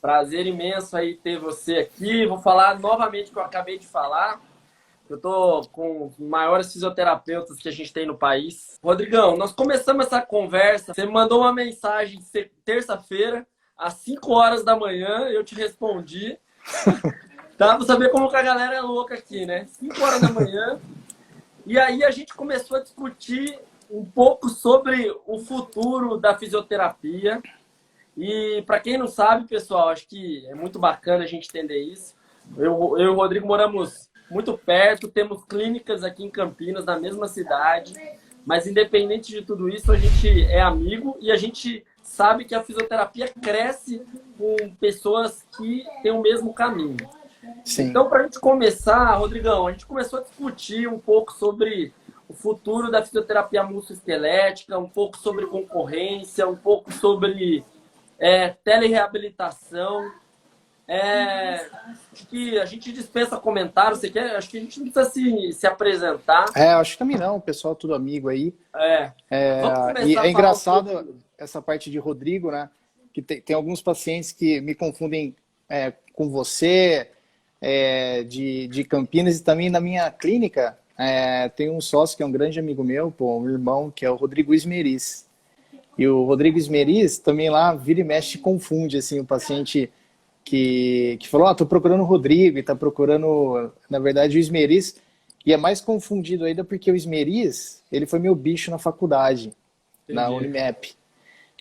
Prazer imenso aí ter você aqui. Vou falar novamente o que eu acabei de falar. Eu tô com os maiores fisioterapeutas que a gente tem no país. Rodrigão, nós começamos essa conversa. Você me mandou uma mensagem terça-feira, às 5 horas da manhã, eu te respondi. Tá? Pra saber como que a galera é louca aqui, né? 5 horas da manhã. E aí a gente começou a discutir um pouco sobre o futuro da fisioterapia. E para quem não sabe, pessoal, acho que é muito bacana a gente entender isso. Eu e o Rodrigo moramos muito perto, temos clínicas aqui em Campinas, na mesma cidade, mas independente de tudo isso, a gente é amigo e a gente sabe que a fisioterapia cresce com pessoas que têm o mesmo caminho. Sim. Então, para a gente começar, Rodrigão, a gente começou a discutir um pouco sobre o futuro da fisioterapia musculoesquelética, um pouco sobre concorrência, um pouco sobre telereabilitação. Acho que a gente dispensa comentários. Você quer? Acho que a gente não precisa se apresentar. Acho que também não, o pessoal tudo amigo aí. Vamos começar E a é falar engraçado essa parte de Rodrigo, né? Que tem alguns pacientes que me confundem com você, de Campinas, e também na minha clínica tem um sócio que é um grande amigo meu, um irmão, que é o Rodrigo Ismeris. E o Rodrigo Ismeris também lá vira e mexe confunde assim, o paciente que falou, tô procurando o Rodrigo e tá procurando, na verdade, o Ismeris. E é mais confundido ainda porque o Ismeris, ele foi meu bicho na faculdade, na Unimap.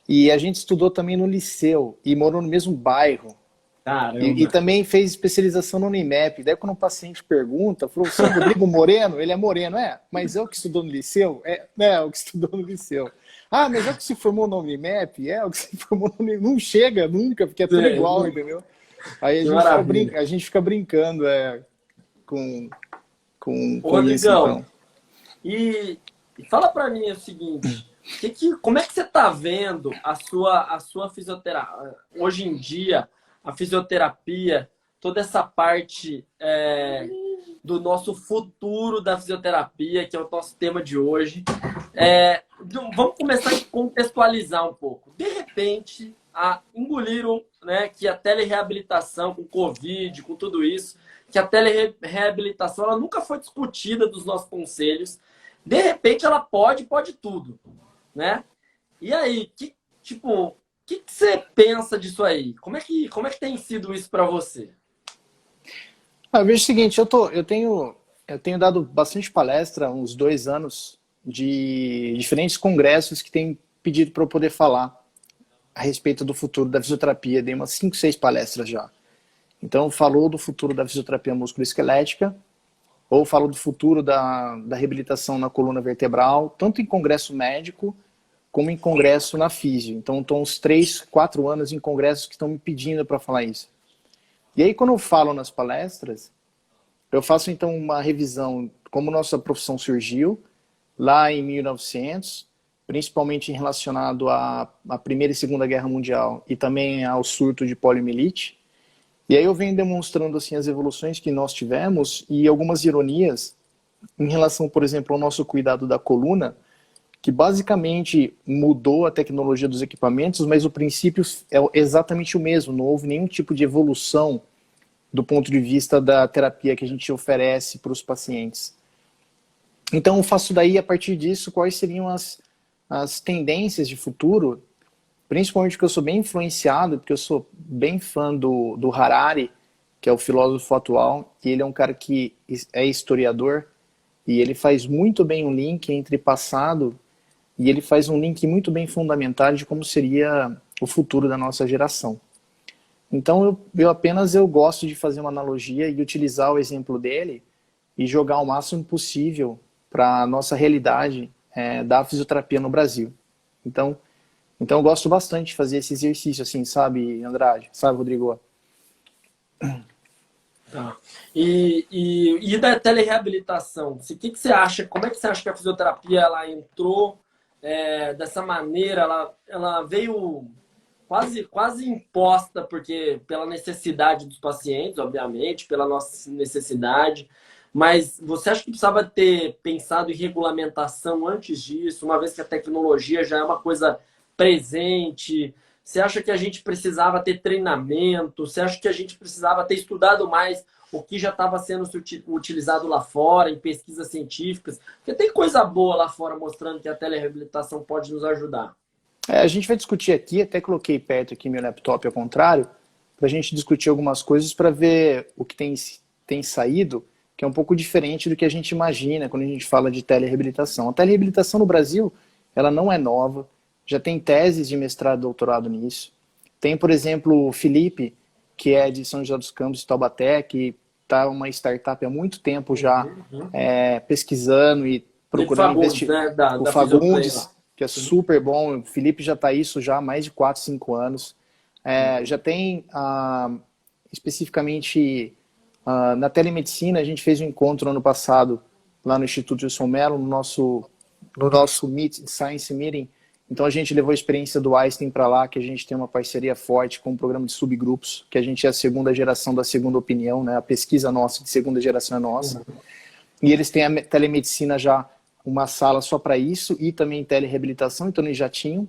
E a gente estudou também no liceu e morou no mesmo bairro. E também fez especialização no Unimap. Daí quando um paciente pergunta, falou, você é o Rodrigo Moreno? Ele é moreno, mas é o que estudou no liceu? É o que estudou no liceu. Ah, mas é o que se formou no Unimap? É o que se formou no Unimap. Não chega nunca, porque é tudo igual, entendeu? Aí a gente fica brincando com isso, Rodrigão, então. E fala para mim o seguinte, como é que você está vendo a sua fisioterapia, hoje em dia, a fisioterapia, toda essa parte do nosso futuro da fisioterapia, que é o nosso tema de hoje. Vamos começar a contextualizar um pouco. De repente, engoliram, né, que a telereabilitação com Covid, com tudo isso, que a telereabilitação ela nunca foi discutida dos nossos conselhos. De repente, ela pode tudo, né? E aí, que você pensa disso aí? Como é que tem sido isso para você? Eu vejo o seguinte, eu tenho dado bastante palestra há uns 2 anos de diferentes congressos que têm pedido para eu poder falar a respeito do futuro da fisioterapia. Dei umas 5, 6 palestras já. Então, falou do futuro da fisioterapia musculoesquelética, ou falo do futuro da reabilitação na coluna vertebral, tanto em congresso médico, como em congresso na físio. Então, estou uns 3, 4 anos em congressos que estão me pedindo para falar isso. E aí, quando eu falo nas palestras, eu faço, então, uma revisão como nossa profissão surgiu, lá em 1900, principalmente relacionado à Primeira e Segunda Guerra Mundial e também ao surto de poliomielite. E aí eu venho demonstrando assim, as evoluções que nós tivemos e algumas ironias em relação, por exemplo, ao nosso cuidado da coluna, que basicamente mudou a tecnologia dos equipamentos, mas o princípio é exatamente o mesmo, não houve nenhum tipo de evolução do ponto de vista da terapia que a gente oferece para os pacientes. Então eu faço daí, a partir disso, quais seriam as tendências de futuro, principalmente porque eu sou bem influenciado, porque eu sou bem fã do Harari, que é o filósofo atual, e ele é um cara que é historiador, e ele faz muito bem um link entre passado, e ele faz um link muito bem fundamentado de como seria o futuro da nossa geração. Então eu gosto de fazer uma analogia e utilizar o exemplo dele e jogar o máximo possível para a nossa realidade da fisioterapia no Brasil. Então eu gosto bastante de fazer esse exercício, assim, sabe, Andrade? Sabe, Rodrigo? Tá. E da telereabilitação? Que você acha? Como é que você acha que a fisioterapia ela entrou dessa maneira? Ela veio quase imposta, porque pela necessidade dos pacientes, obviamente, pela nossa necessidade. Mas você acha que precisava ter pensado em regulamentação antes disso, uma vez que a tecnologia já é uma coisa presente? Você acha que a gente precisava ter treinamento? Você acha que a gente precisava ter estudado mais o que já estava sendo utilizado lá fora, em pesquisas científicas? Porque tem coisa boa lá fora mostrando que a telereabilitação pode nos ajudar. A gente vai discutir aqui, até coloquei perto aqui meu laptop ao contrário, para a gente discutir algumas coisas para ver o que tem saído, que é um pouco diferente do que a gente imagina quando a gente fala de telereabilitação. A telereabilitação no Brasil, ela não é nova, já tem teses de mestrado e doutorado nisso. Tem, por exemplo, o Felipe, que é de São José dos Campos, Taubaté, que está uma startup há muito tempo já pesquisando e procurando investir. Né? O Fagundes, que é super bom. O Felipe já está isso já há mais de 4, 5 anos. Já tem, especificamente, na telemedicina, a gente fez um encontro ano passado, lá no Instituto Wilson Mello, no nosso Science Meeting. Então a gente levou a experiência do Einstein para lá, que a gente tem uma parceria forte com um programa de subgrupos, que a gente é a segunda geração da segunda opinião, né? A pesquisa nossa de segunda geração é nossa. E eles têm a telemedicina já, uma sala só para isso, e também telereabilitação, então eles já tinham.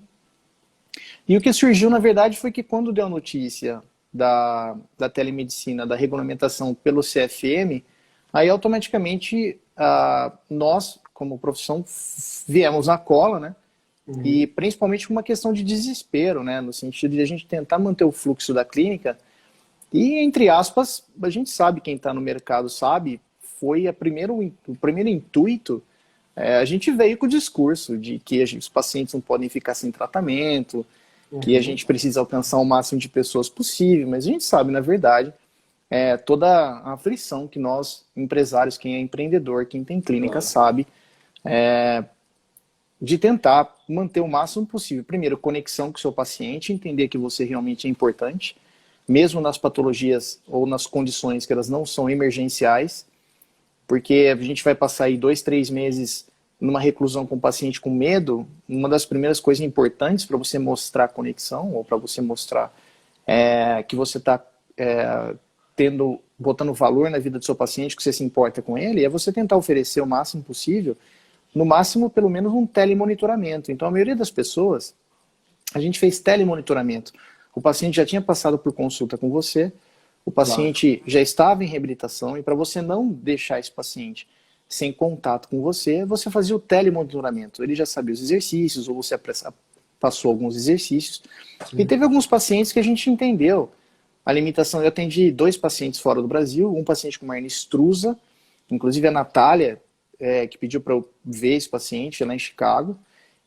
E o que surgiu, na verdade, foi que quando deu a notícia da telemedicina, da regulamentação pelo CFM, aí automaticamente nós, como profissão, viemos à cola, né? E principalmente uma questão de desespero, né? No sentido de a gente tentar manter o fluxo da clínica. E, entre aspas, a gente sabe, quem está no mercado sabe, foi o primeiro intuito. A gente veio com o discurso de que os pacientes não podem ficar sem tratamento, que a gente precisa alcançar o máximo de pessoas possível, mas a gente sabe, na verdade, toda a aflição que nós, empresários, quem é empreendedor, quem tem clínica, sabe, de tentar manter o máximo possível. Primeiro, conexão com o seu paciente, entender que você realmente é importante, mesmo nas patologias ou nas condições que elas não são emergenciais, porque a gente vai passar aí 2, 3 meses numa reclusão com o paciente com medo. Uma das primeiras coisas importantes para você mostrar conexão, ou para você mostrar que você está botando valor na vida do seu paciente, que você se importa com ele, é você tentar oferecer o máximo possível, no máximo, pelo menos, um telemonitoramento. Então, a maioria das pessoas, a gente fez telemonitoramento. O paciente já tinha passado por consulta com você, o paciente já estava em reabilitação, e para você não deixar esse paciente sem contato com você, você fazia o telemonitoramento. Ele já sabia os exercícios, ou você passou alguns exercícios. Sim. E teve alguns pacientes que a gente entendeu a limitação. Eu atendi 2 pacientes fora do Brasil, um paciente com uma hernia extrusa, inclusive a Natália, que pediu para eu ver esse paciente lá em Chicago,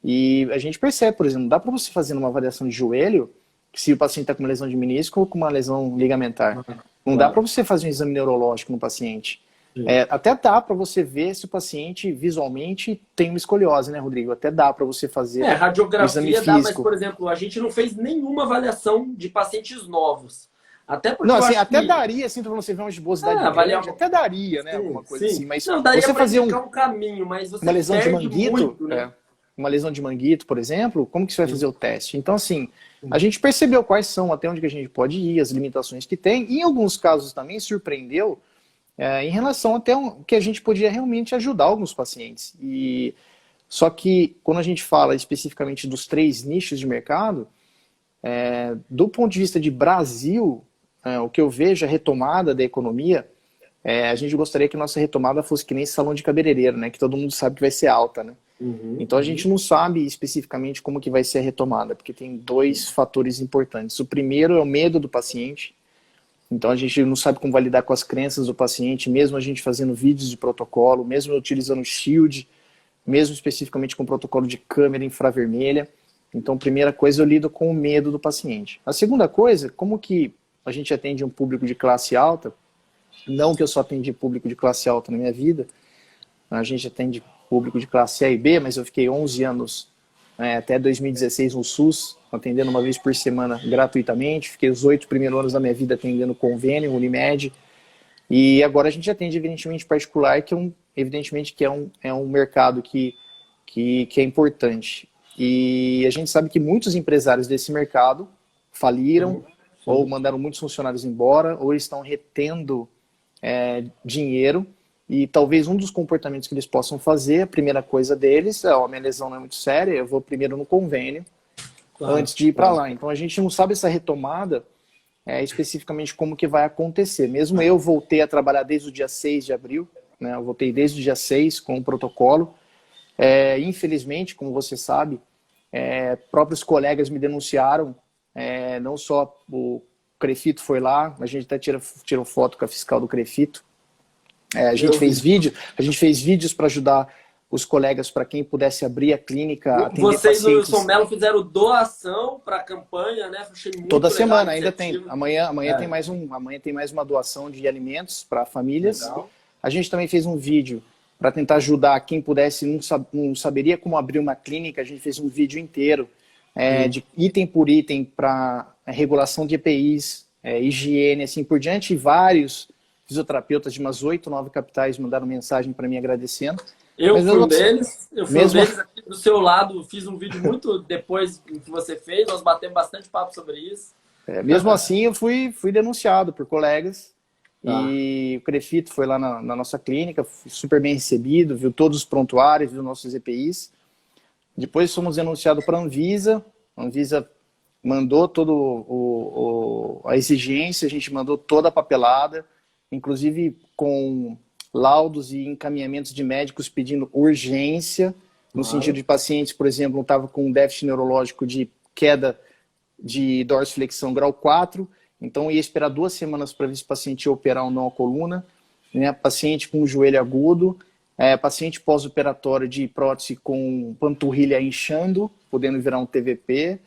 e a gente percebe, por exemplo, dá para você fazer uma avaliação de joelho, se o paciente está com uma lesão de menisco ou com uma lesão ligamentar. Não dá para você fazer um exame neurológico no paciente. Até dá para você ver se o paciente visualmente tem uma escoliose, né, Rodrigo? Até dá para você fazer radiografia exame dá, físico. mas, por exemplo, a gente não fez nenhuma avaliação de pacientes novos. Até porque não, assim, até daria, assim, para você ver uma esbosidade grande, até daria, né, alguma coisa assim, mas não, daria você fazer um caminho, mas você uma lesão de manguito, muito, né? Uma lesão de manguito, por exemplo, como que você vai fazer o teste? Então, assim, a gente percebeu quais são, até onde que a gente pode ir, as limitações que tem, e em alguns casos também surpreendeu em relação até que a gente podia realmente ajudar alguns pacientes. Só que, quando a gente fala especificamente dos 3 nichos de mercado, do ponto de vista de Brasil, o que eu vejo, a retomada da economia, a gente gostaria que a nossa retomada fosse que nem salão de cabeleireiro, né? Que todo mundo sabe que vai ser alta, né? Então a gente não sabe especificamente como que vai ser a retomada, porque tem 2 fatores importantes. O primeiro é o medo do paciente. Então a gente não sabe como vai lidar com as crenças do paciente, mesmo a gente fazendo vídeos de protocolo, mesmo utilizando o Shield, mesmo especificamente com o protocolo de câmera infravermelha. Então, primeira coisa, eu lido com o medo do paciente. A segunda coisa, como que a gente atende um público de classe alta, não que eu só atendi público de classe alta na minha vida, a gente atende público de classe A e B, mas eu fiquei 11 anos, até 2016 no SUS, atendendo uma vez por semana gratuitamente, fiquei os 8 primeiros anos da minha vida atendendo convênio, Unimed, e agora a gente atende evidentemente particular, que evidentemente que é um mercado que é importante. E a gente sabe que muitos empresários desse mercado faliram, ou mandaram muitos funcionários embora, ou estão retendo dinheiro, e talvez um dos comportamentos que eles possam fazer, a primeira coisa deles minha lesão não é muito séria, eu vou primeiro no convênio, Claro, antes de ir para claro. lá. Então a gente não sabe essa retomada especificamente como que vai acontecer. Mesmo eu voltei a trabalhar desde o dia 6 de abril, né? Eu voltei desde o dia 6 com o protocolo. Infelizmente, como você sabe, próprios colegas me denunciaram, não só o Crefito foi lá, a gente até tirou foto com a fiscal do Crefito. A gente fez vídeos para ajudar os colegas, para quem pudesse abrir a clínica, atender Vocês no Wilson pacientes. Mello fizeram doação para a campanha, né? Achei muito Toda legal semana a ainda tem. iniciativa. Amanhã tem mais uma doação de alimentos para famílias. Legal. A gente também fez um vídeo para tentar ajudar quem pudesse, não saberia como abrir uma clínica. A gente fez um vídeo inteiro de item por item para regulação de EPIs, higiene, assim por diante. E vários fisioterapeutas de umas 8, 9 capitais mandaram mensagem para mim agradecendo. Eu Mas fui um não- deles, mesmo- aqui do seu lado, fiz um vídeo muito depois que você fez, nós batemos bastante papo sobre isso. Mesmo assim, eu fui denunciado por colegas. Tá. E o Crefito foi lá na nossa clínica, fui super bem recebido, viu todos os prontuários, viu nossos EPIs. Depois fomos denunciados para a Anvisa. A Anvisa mandou toda a exigência, a gente mandou toda a papelada, inclusive com laudos e encaminhamentos de médicos pedindo urgência, no sentido de pacientes, por exemplo, estavam com um déficit neurológico de queda de dorsiflexão grau 4, então ia esperar 2 semanas para ver se o paciente ia operar ou não a coluna, né? Paciente com joelho agudo, paciente pós-operatório de prótese com panturrilha inchando, podendo virar um TVP.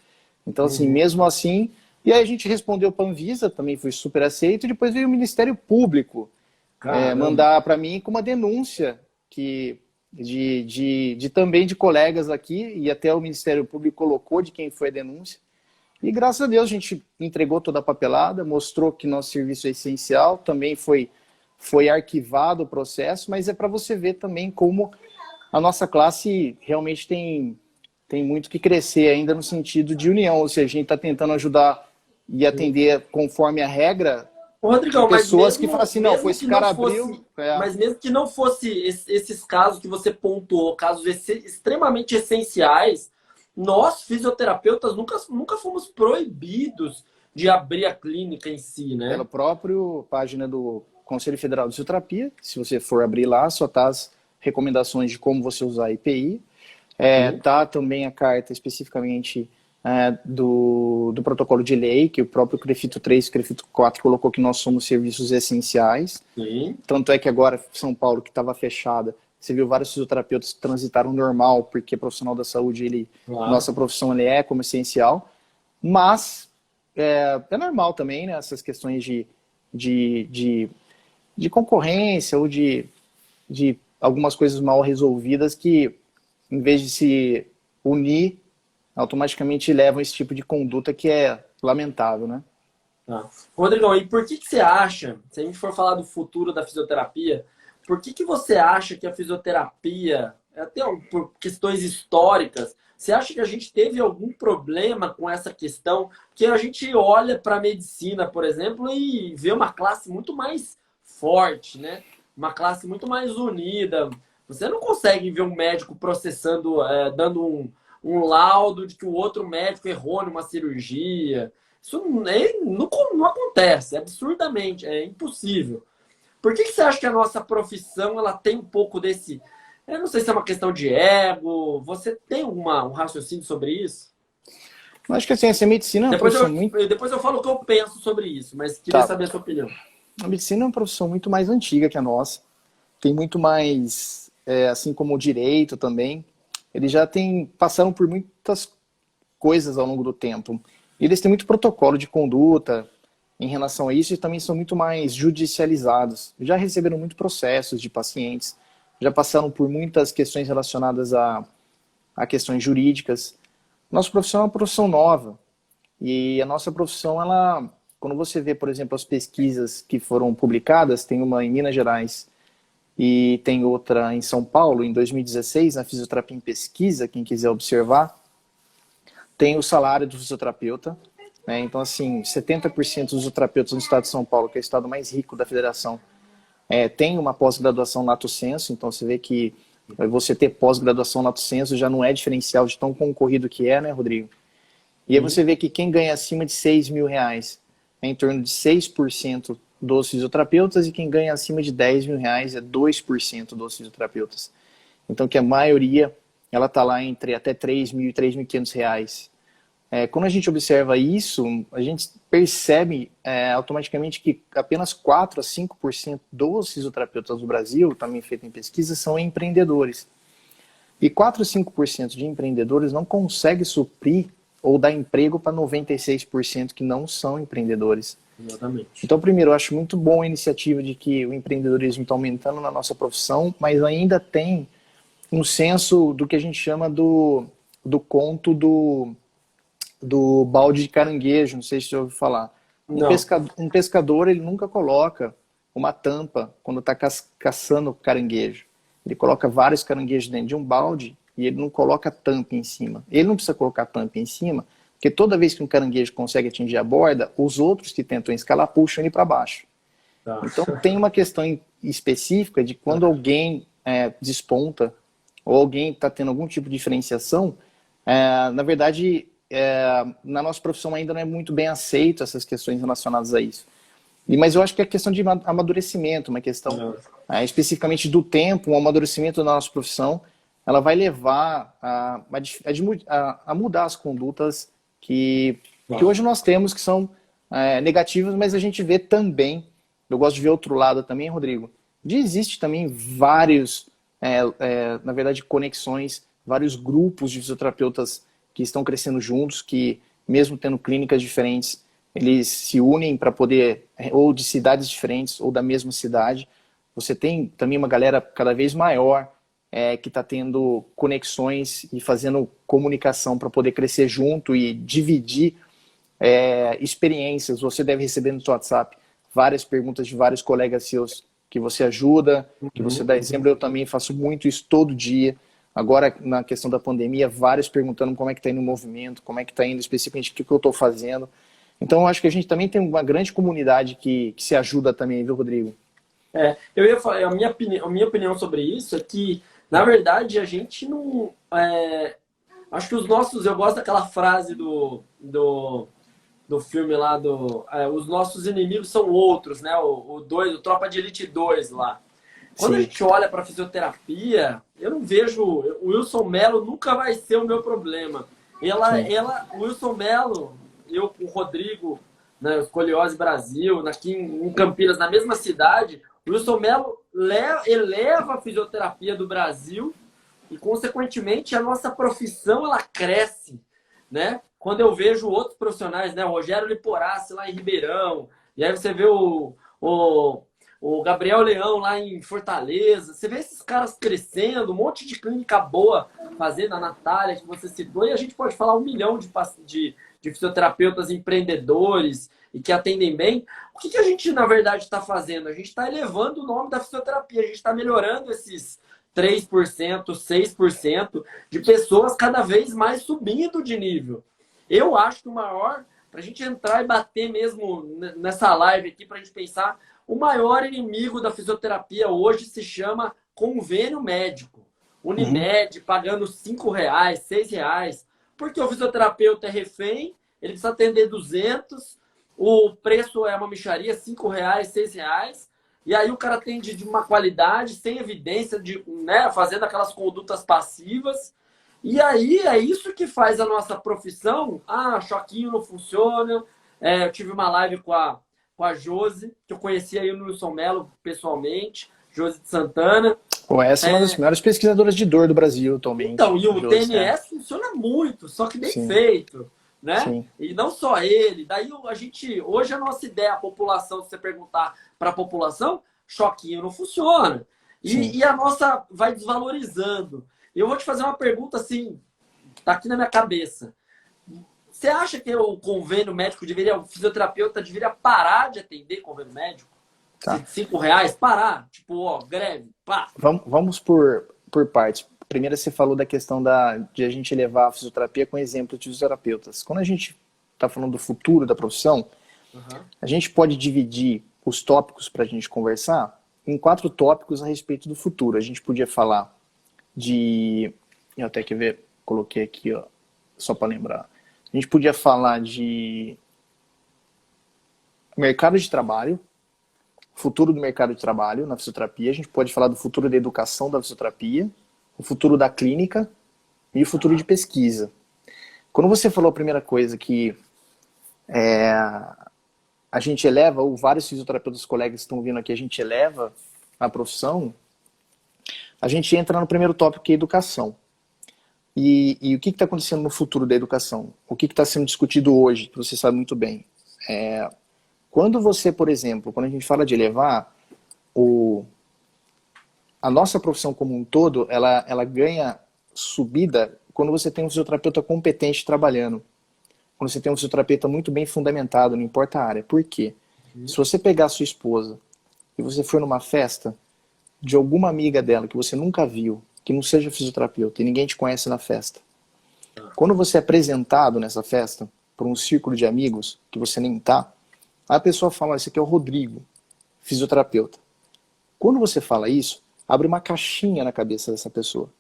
Então, assim, mesmo assim... E aí a gente respondeu para a Anvisa, também foi super aceito, e depois veio o Ministério Público mandar para mim com uma denúncia também de colegas aqui, e até o Ministério Público colocou de quem foi a denúncia. E graças a Deus a gente entregou toda a papelada, mostrou que nosso serviço é essencial, também foi arquivado o processo, mas é para você ver também como a nossa classe realmente tem muito que crescer ainda no sentido de união, ou seja, a gente está tentando ajudar e atender conforme a regra. Ô, Rodrigão, mas pessoas mesmo, que falam assim, não, mesmo foi esse que cara não fosse, abriu. mas mesmo que não fosse esses casos que você pontuou, casos extremamente essenciais, nós, fisioterapeutas, nunca fomos proibidos de abrir a clínica em si, né? Pela própria página do Conselho Federal de Fisioterapia, se você for abrir lá, só tá as recomendações de como você usar a EPI. Tá também a carta especificamente do protocolo de lei, que o próprio Crefito 3 e Crefito 4 colocou que nós somos serviços essenciais. Sim. Tanto é que agora, São Paulo, que estava fechada, você viu vários fisioterapeutas que transitaram normal, porque profissional da saúde, nossa profissão ele é como essencial. Mas é normal também, né, essas questões de concorrência ou de algumas coisas mal resolvidas que, em vez de se unir, automaticamente levam esse tipo de conduta que é lamentável, né? Tá. Rodrigão, e por que você acha, se a gente for falar do futuro da fisioterapia, por que você acha que a fisioterapia, até por questões históricas, você acha que a gente teve algum problema com essa questão? Que a gente olha para a medicina, por exemplo, e vê uma classe muito mais forte, né? Uma classe muito mais unida. Você não consegue ver um médico processando, dando um laudo de que o outro médico errou numa cirurgia. Isso não acontece, absurdamente, é impossível. Por que você acha que a nossa profissão ela tem um pouco desse... Eu não sei se é uma questão de ego. Você tem um raciocínio sobre isso? Eu acho que assim, essa medicina é uma profissão muito... Depois eu falo o que eu penso sobre isso, mas queria saber a sua opinião. A medicina é uma profissão muito mais antiga que a nossa. Tem muito mais, assim como o direito também, eles já passaram por muitas coisas ao longo do tempo. E eles têm muito protocolo de conduta em relação a isso e também são muito mais judicializados. Já receberam muito processos de pacientes, já passaram por muitas questões relacionadas a questões jurídicas. Nossa profissão é uma profissão nova. E a nossa profissão, quando você vê, por exemplo, as pesquisas que foram publicadas, tem uma em Minas Gerais e tem outra em São Paulo, em 2016, na Fisioterapia em Pesquisa, quem quiser observar, tem o salário do fisioterapeuta, né? Então, assim, 70% dos fisioterapeutas no estado de São Paulo, que é o estado mais rico da federação, tem uma pós-graduação lato sensu. Então você vê que você ter pós-graduação lato sensu já não é diferencial de tão concorrido que é, né, Rodrigo? E aí você vê que quem ganha acima de R$ 6.000 é em torno de 6% dos fisioterapeutas e quem ganha acima de R$ 10.000 é 2% dos fisioterapeutas. Então que a maioria ela está lá entre até R$ 3.000 e R$ 3.500. Quando a gente observa isso, a gente percebe automaticamente que apenas 4 a 5% dos fisioterapeutas do Brasil, também feito em pesquisa, são empreendedores. E 4 a 5% de empreendedores não conseguem suprir ou dar emprego para 96% que não são empreendedores. Exatamente. Então, primeiro, eu acho muito bom a iniciativa de que o empreendedorismo está aumentando na nossa profissão, mas ainda tem um senso do que a gente chama do conto do balde de caranguejo, não sei se você ouviu falar. Um pescador, ele nunca coloca uma tampa quando está caçando caranguejo. Ele coloca vários caranguejos dentro de um balde e ele não coloca tampa em cima. Ele não precisa colocar tampa em cima, porque toda vez que um caranguejo consegue atingir a borda, os outros que tentam escalar puxam ele para baixo. Tá. Então tem uma questão específica de quando alguém desponta ou alguém está tendo algum tipo de diferenciação, na verdade, na nossa profissão ainda não é muito bem aceito essas questões relacionadas a isso. Mas eu acho que é questão de amadurecimento, uma questão especificamente do tempo, um amadurecimento da nossa profissão, ela vai levar a mudar as condutas que hoje nós temos, que são negativas, mas a gente vê também, eu gosto de ver outro lado também, Rodrigo, existe também vários, na verdade, conexões, vários grupos de fisioterapeutas que estão crescendo juntos, que mesmo tendo clínicas diferentes, eles se unem para poder, ou de cidades diferentes, ou da mesma cidade. Você tem também uma galera cada vez maior que está tendo conexões e fazendo comunicação para poder crescer junto e dividir experiências. Você deve receber no seu WhatsApp várias perguntas de vários colegas seus que você ajuda, que você dá exemplo. Eu também faço muito isso todo dia. Agora, na questão da pandemia, vários perguntando como é que está indo o movimento, como é que está indo especificamente, o que eu estou fazendo. Então, eu acho que a gente também tem uma grande comunidade que se ajuda também, viu, Rodrigo? Eu ia falar, a minha opinião sobre isso é que, na verdade, a gente não... acho que os nossos... Eu gosto daquela frase do filme lá, os nossos inimigos são outros, né? O Tropa de Elite 2 lá. Quando a gente olha para fisioterapia, eu não vejo... O Wilson Mello nunca vai ser o meu problema. O Wilson Mello, eu com o Rodrigo, né, Escoliose Brasil, aqui em Campinas, na mesma cidade, o Wilson Mello eleva a fisioterapia do Brasil e, consequentemente, a nossa profissão ela cresce, né? Quando eu vejo outros profissionais, né, o Rogério Liporassi lá em Ribeirão, e aí você vê o Gabriel Leão lá em Fortaleza, você vê esses caras crescendo, um monte de clínica boa fazendo, a Natália que você citou, e a gente pode falar 1 milhão de fisioterapeutas empreendedores e que atendem bem. O que a gente, na verdade, está fazendo? A gente está elevando o nome da fisioterapia, a gente está melhorando esses 3%, 6% de pessoas cada vez mais subindo de nível. Eu acho que o maior, para a gente entrar e bater mesmo nessa live aqui, para a gente pensar, o maior inimigo da fisioterapia hoje se chama convênio médico. Unimed pagando R$5, R$6, porque o fisioterapeuta é refém, ele precisa atender 200, o preço é uma mixaria, R$5, R$6, e aí o cara atende de uma qualidade, sem evidência, né, fazendo aquelas condutas passivas. E aí é isso que faz a nossa profissão. Choquinho não funciona. Eu tive uma live com a Josi, que eu conheci aí no Wilson Mello pessoalmente, Josi de Santana. Essa é uma das melhores pesquisadoras de dor do Brasil atualmente. Então, e o TNS funciona muito, só que bem feito, né? Sim. E não só ele. Daí hoje a nossa ideia, a população, se você perguntar para a população, choquinho não funciona. E a nossa vai desvalorizando. E eu vou te fazer uma pergunta assim, tá aqui na minha cabeça. Você acha que o convênio médico o fisioterapeuta deveria parar de atender convênio médico? Tá. R$5, parar? Tipo, greve, pá. Vamos por partes. Primeiro, você falou da questão de a gente levar a fisioterapia com exemplo de fisioterapeutas. Quando a gente está falando do futuro da profissão, a gente pode dividir os tópicos para a gente conversar em 4 tópicos a respeito do futuro. A gente podia falar eu até quer ver, coloquei aqui, ó, só para lembrar. A gente podia falar de mercado de trabalho, futuro do mercado de trabalho na fisioterapia, a gente pode falar do futuro da educação da fisioterapia, o futuro da clínica e o futuro de pesquisa. Quando você falou a primeira coisa que a gente eleva, ou vários fisioterapeutas colegas que estão vindo aqui, a gente eleva a profissão, a gente entra no primeiro tópico, que é educação. E o que está acontecendo no futuro da educação? O que está sendo discutido hoje, que você sabe muito bem? Quando você, por exemplo, quando a gente fala de elevar, a nossa profissão como um todo, ela ganha subida quando você tem um fisioterapeuta competente trabalhando. Quando você tem um fisioterapeuta muito bem fundamentado, não importa a área. Por quê? Se você pegar a sua esposa e você for numa festa de alguma amiga dela que você nunca viu, que não seja fisioterapeuta e ninguém te conhece na festa, quando você é apresentado nessa festa por um círculo de amigos que você nem tá, a pessoa fala, esse aqui é o Rodrigo, fisioterapeuta. Quando você fala isso, abre uma caixinha na cabeça dessa pessoa.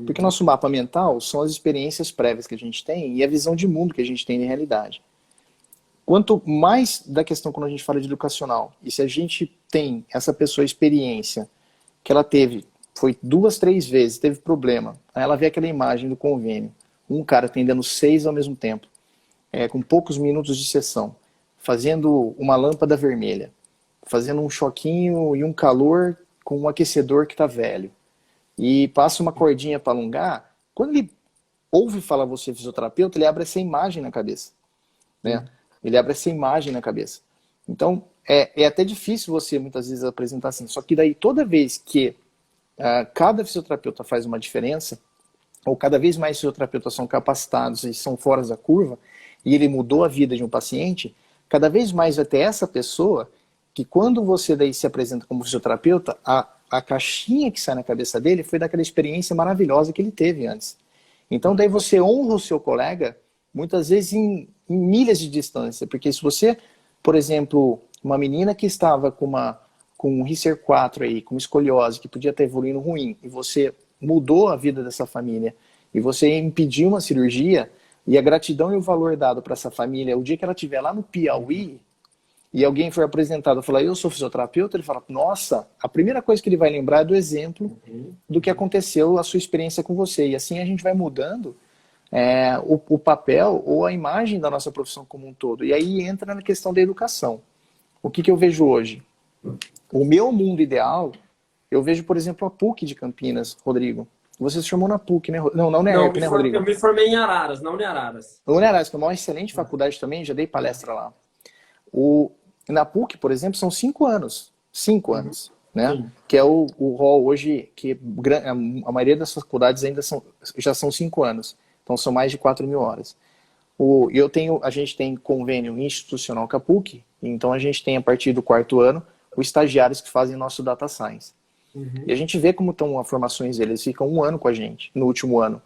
Porque nosso mapa mental são as experiências prévias que a gente tem e a visão de mundo que a gente tem de realidade. Quanto mais da questão quando a gente fala de educacional, e se a gente tem essa pessoa experiência que ela teve, foi 2, 3 vezes, teve problema, aí ela vê aquela imagem do convênio, um cara atendendo 6 ao mesmo tempo, com poucos minutos de sessão, fazendo uma lâmpada vermelha, fazendo um choquinho e um calor com um aquecedor que está velho, e passa uma cordinha para alongar, quando ele ouve falar você fisioterapeuta, ele abre essa imagem na cabeça. Né? Ele abre essa imagem na cabeça. Então, é até difícil você, muitas vezes, apresentar assim. Só que daí, toda vez que cada fisioterapeuta faz uma diferença, ou cada vez mais fisioterapeutas são capacitados e são fora da curva, e ele mudou a vida de um paciente, cada vez mais vai ter essa pessoa que quando você daí se apresenta como fisioterapeuta, a caixinha que sai na cabeça dele foi daquela experiência maravilhosa que ele teve antes. Então daí você honra o seu colega, muitas vezes em milhas de distância, porque se você, por exemplo, uma menina que estava com um Risser 4 aí, com escoliose, que podia estar evoluindo ruim, e você mudou a vida dessa família, e você impediu uma cirurgia, e a gratidão e o valor dado para essa família, o dia que ela estiver lá no Piauí, e alguém foi apresentado e falou, eu sou fisioterapeuta, ele fala, nossa, a primeira coisa que ele vai lembrar é do exemplo do que aconteceu, a sua experiência com você. E assim a gente vai mudando o papel ou a imagem da nossa profissão como um todo. E aí entra na questão da educação. O que eu vejo hoje? O meu mundo ideal, eu vejo, por exemplo, a PUC de Campinas, Rodrigo. Você se formou na PUC, né? Não na UNERP, né, Rodrigo? Eu me formei em Araras, não em Araras. Na UNERAS, que é uma excelente faculdade também, já dei palestra lá. Na PUC, por exemplo, são 5 anos. 5 anos. Né? Que é o rol hoje, que a maioria das faculdades ainda já são 5 anos. Então são mais de 4.000 horas. A gente tem convênio institucional com a PUC, então a gente tem a partir do 4º ano os estagiários que fazem nosso data science. E a gente vê como estão as formações deles, eles ficam 1 ano com a gente, no último ano.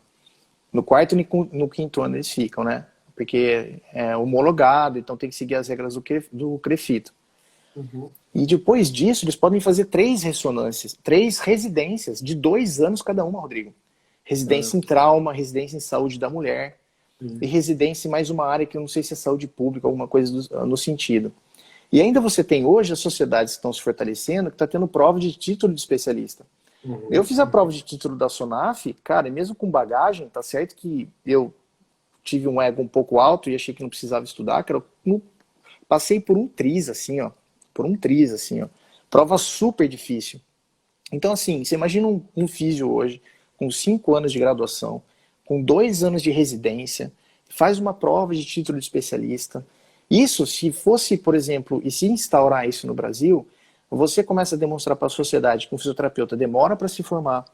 No 4º e no 5º ano eles ficam, né? Porque é homologado, então tem que seguir as regras do CREFITO. E depois disso, eles podem fazer 3 ressonâncias, 3 residências de 2 anos cada uma, Rodrigo. Residência em trauma, residência em saúde da mulher, e residência em mais uma área que eu não sei se é saúde pública, alguma coisa no sentido. E ainda você tem hoje as sociedades que estão se fortalecendo, que está tendo prova de título de especialista. Eu fiz a prova de título da SONAF, cara, e mesmo com bagagem, tá certo que eu tive um ego um pouco alto e achei que não precisava estudar, cara, passei por um triz, assim, ó. Prova super difícil. Então, assim, você imagina um físio hoje, com 5 anos de graduação, com 2 anos de residência, faz uma prova de título de especialista. Isso, se fosse, por exemplo, e se instaurar isso no Brasil, você começa a demonstrar para a sociedade que um fisioterapeuta demora para se formar,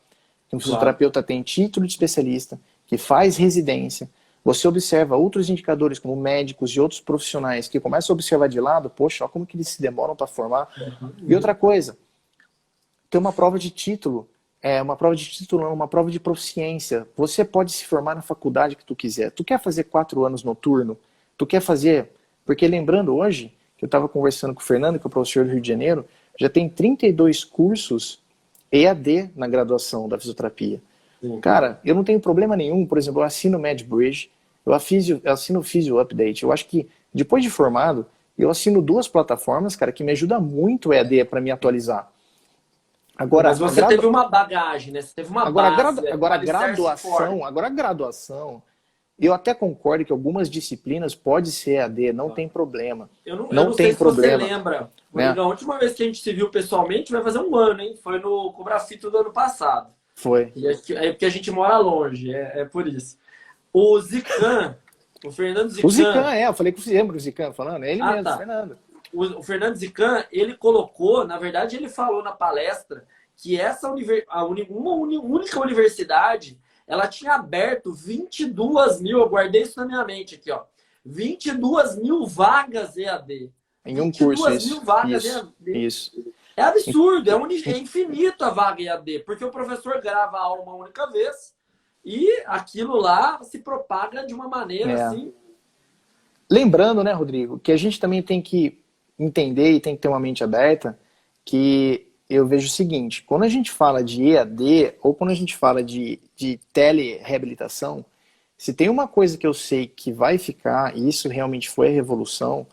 que um fisioterapeuta tem título de especialista, que faz residência. Você observa outros indicadores, como médicos e outros profissionais, que começam a observar de lado, poxa, olha como que eles se demoram para formar. E outra coisa, tem uma prova de título, uma prova de proficiência. Você pode se formar na faculdade que tu quiser. Tu quer fazer 4 anos noturno? Tu quer fazer... Porque lembrando hoje, que eu estava conversando com o Fernando, que é o professor do Rio de Janeiro, já tem 32 cursos EAD na graduação da fisioterapia. Cara, eu não tenho problema nenhum, por exemplo, eu assino o MedBridge, eu assino o Physio Update. Eu acho que, depois de formado, eu assino 2 plataformas, cara, que me ajuda muito o EAD para me atualizar. Mas Agora, você teve uma bagagem, né? Você teve uma base, um alicerce forte. agora a graduação, eu até concordo que algumas disciplinas pode ser EAD, não tem problema. Eu Não não sei tem se você problema, lembra, né? Rodrigo, a última vez que a gente se viu pessoalmente vai fazer um ano, hein? Foi no Cobrafito do ano passado. Foi. E é porque a gente mora longe, é por isso. O Zican, o Fernando O Zican, Zican. eu falei que você lembra o Zican falando, é ele Ah, mesmo, tá. Fernando. O Fernando Zican, ele colocou, na verdade, ele falou na palestra que uma única universidade, ela tinha aberto 22 mil, eu guardei isso na minha mente aqui, ó, 22 mil vagas EAD. Em um curso, 22 mil isso. vagas Isso, EAD. isso. É absurdo, é infinito a vaga EAD, porque o professor grava a aula uma única vez e aquilo lá se propaga de uma maneira É. assim. Lembrando, né, Rodrigo, que a gente também tem que entender e tem que ter uma mente aberta, que eu vejo o seguinte, quando a gente fala de EAD ou quando a gente fala de telereabilitação, se tem uma coisa que eu sei que vai ficar, e isso realmente foi a revolução,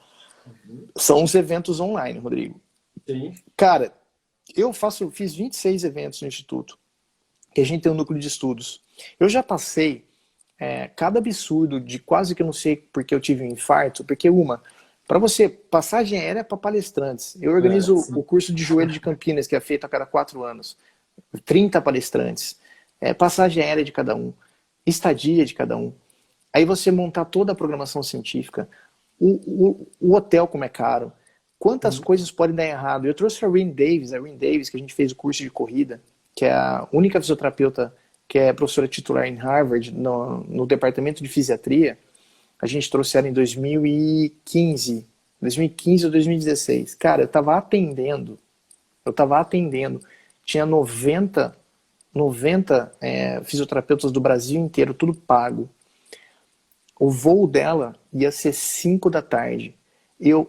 são os eventos online, Rodrigo. Sim. Cara, fiz 26 eventos no Instituto, que a gente tem um núcleo de estudos. Eu já passei cada absurdo de quase que eu não sei porque eu tive um infarto, porque para você, passagem aérea para palestrantes. Eu organizo o curso de joelho de Campinas, que é feito a cada 4 anos. 30 palestrantes. Passagem aérea de cada um. Estadia de cada um. Aí você montar toda a programação científica. O hotel como é caro. Quantas coisas podem dar errado. Eu trouxe a Rin Davis, que a gente fez o curso de corrida, que é a única fisioterapeuta que é professora titular em Harvard, no departamento de fisiatria. A gente trouxe ela em 2015 ou 2016. Cara, eu tava atendendo. Tinha 90 fisioterapeutas do Brasil inteiro, tudo pago. O voo dela ia ser 5 da tarde.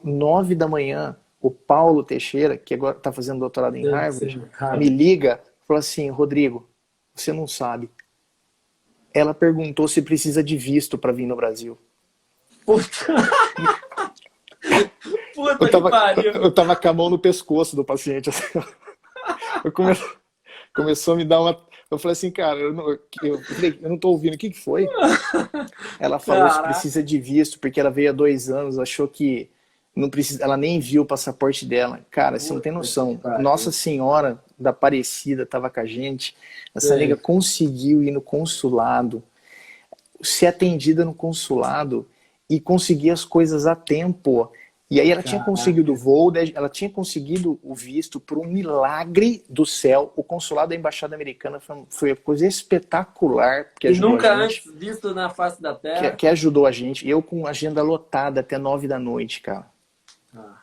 9 da manhã, o Paulo Teixeira, que agora está fazendo doutorado em Harvard, me liga e falou assim, Rodrigo, você não sabe. Ela perguntou se precisa de visto para vir no Brasil. Puta que pariu. Eu tava com a mão no pescoço do paciente. Assim. Começou a me dar uma... Eu falei assim, cara, eu não tô ouvindo, o que foi? Ela falou que precisa de visto, porque ela veio há 2 anos, achou que não precisa, ela nem viu o passaporte dela. Cara, você não tem noção. Nossa Senhora da Aparecida estava com a gente. Essa nega conseguiu ir no consulado, ser atendida no consulado e conseguir as coisas a tempo. E aí ela tinha conseguido o voo, ela tinha conseguido o visto por um milagre do céu. O consulado da Embaixada Americana foi uma coisa espetacular. Que e nunca antes visto na face da Terra. Que ajudou a gente. Eu com agenda lotada até 9 da noite, cara.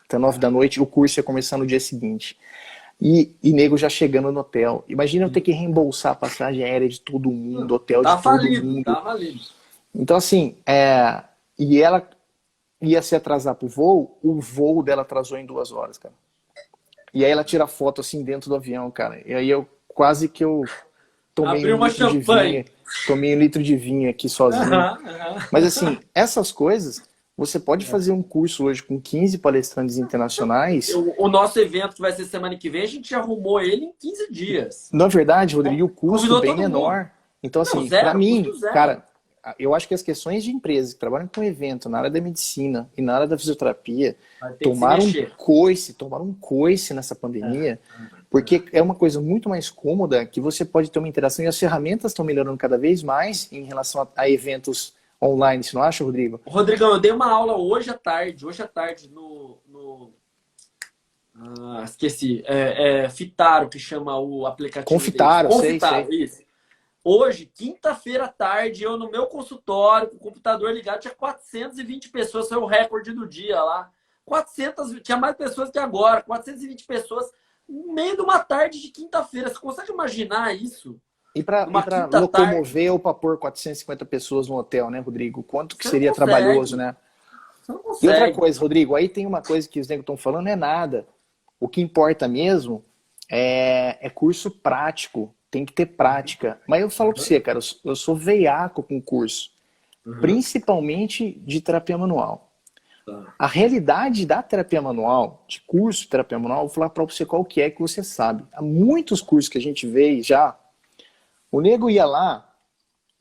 Até 9 da noite, o curso ia começar no dia seguinte. E nego já chegando no hotel. Imagina eu ter que reembolsar a passagem aérea de todo mundo, hotel de todo mundo. Tá falido. Então, assim, e ela ia se atrasar pro voo, o voo dela atrasou em 2 horas, cara. E aí ela tira foto, assim, dentro do avião, cara. E aí eu tomei Abriu uma champanhe. Tomei 1 litro de vinho aqui sozinho. Mas, assim, essas coisas... Você pode fazer um curso hoje com 15 palestrantes internacionais. O nosso evento, que vai ser semana que vem, a gente arrumou ele em 15 dias. Na verdade, Rodrigo, o custo bem menor. Então, assim, para mim, cara, eu acho que as questões de empresas que trabalham com evento na área da medicina e na área da fisioterapia tomaram um coice nessa pandemia, porque é uma coisa muito mais cômoda que você pode ter uma interação e as ferramentas estão melhorando cada vez mais em relação a eventos online, você não acha, Rodrigo? Rodrigão, eu dei uma aula hoje à tarde esqueci, Fitaro, que chama o aplicativo. Confitaro, sei. Isso. Hoje, quinta-feira à tarde, eu no meu consultório, com o computador ligado, tinha 420 pessoas, foi o recorde do dia lá. 400, tinha mais pessoas que agora, 420 pessoas, no meio de uma tarde de quinta-feira. Você consegue imaginar isso? E para locomover ou para pôr 450 pessoas no hotel, né, Rodrigo? Quanto que seria trabalhoso, né? Você não consegue. E outra coisa, Rodrigo, aí tem uma coisa que os negros estão falando, não é nada. O que importa mesmo é curso prático. Tem que ter prática. Mas eu falo para você, cara, eu sou veiaco com curso. Uhum. principalmente de terapia manual. Tá. A realidade da terapia manual, de curso de terapia manual, vou falar para você qual que é que você sabe. Há muitos cursos que a gente vê já, o nego ia lá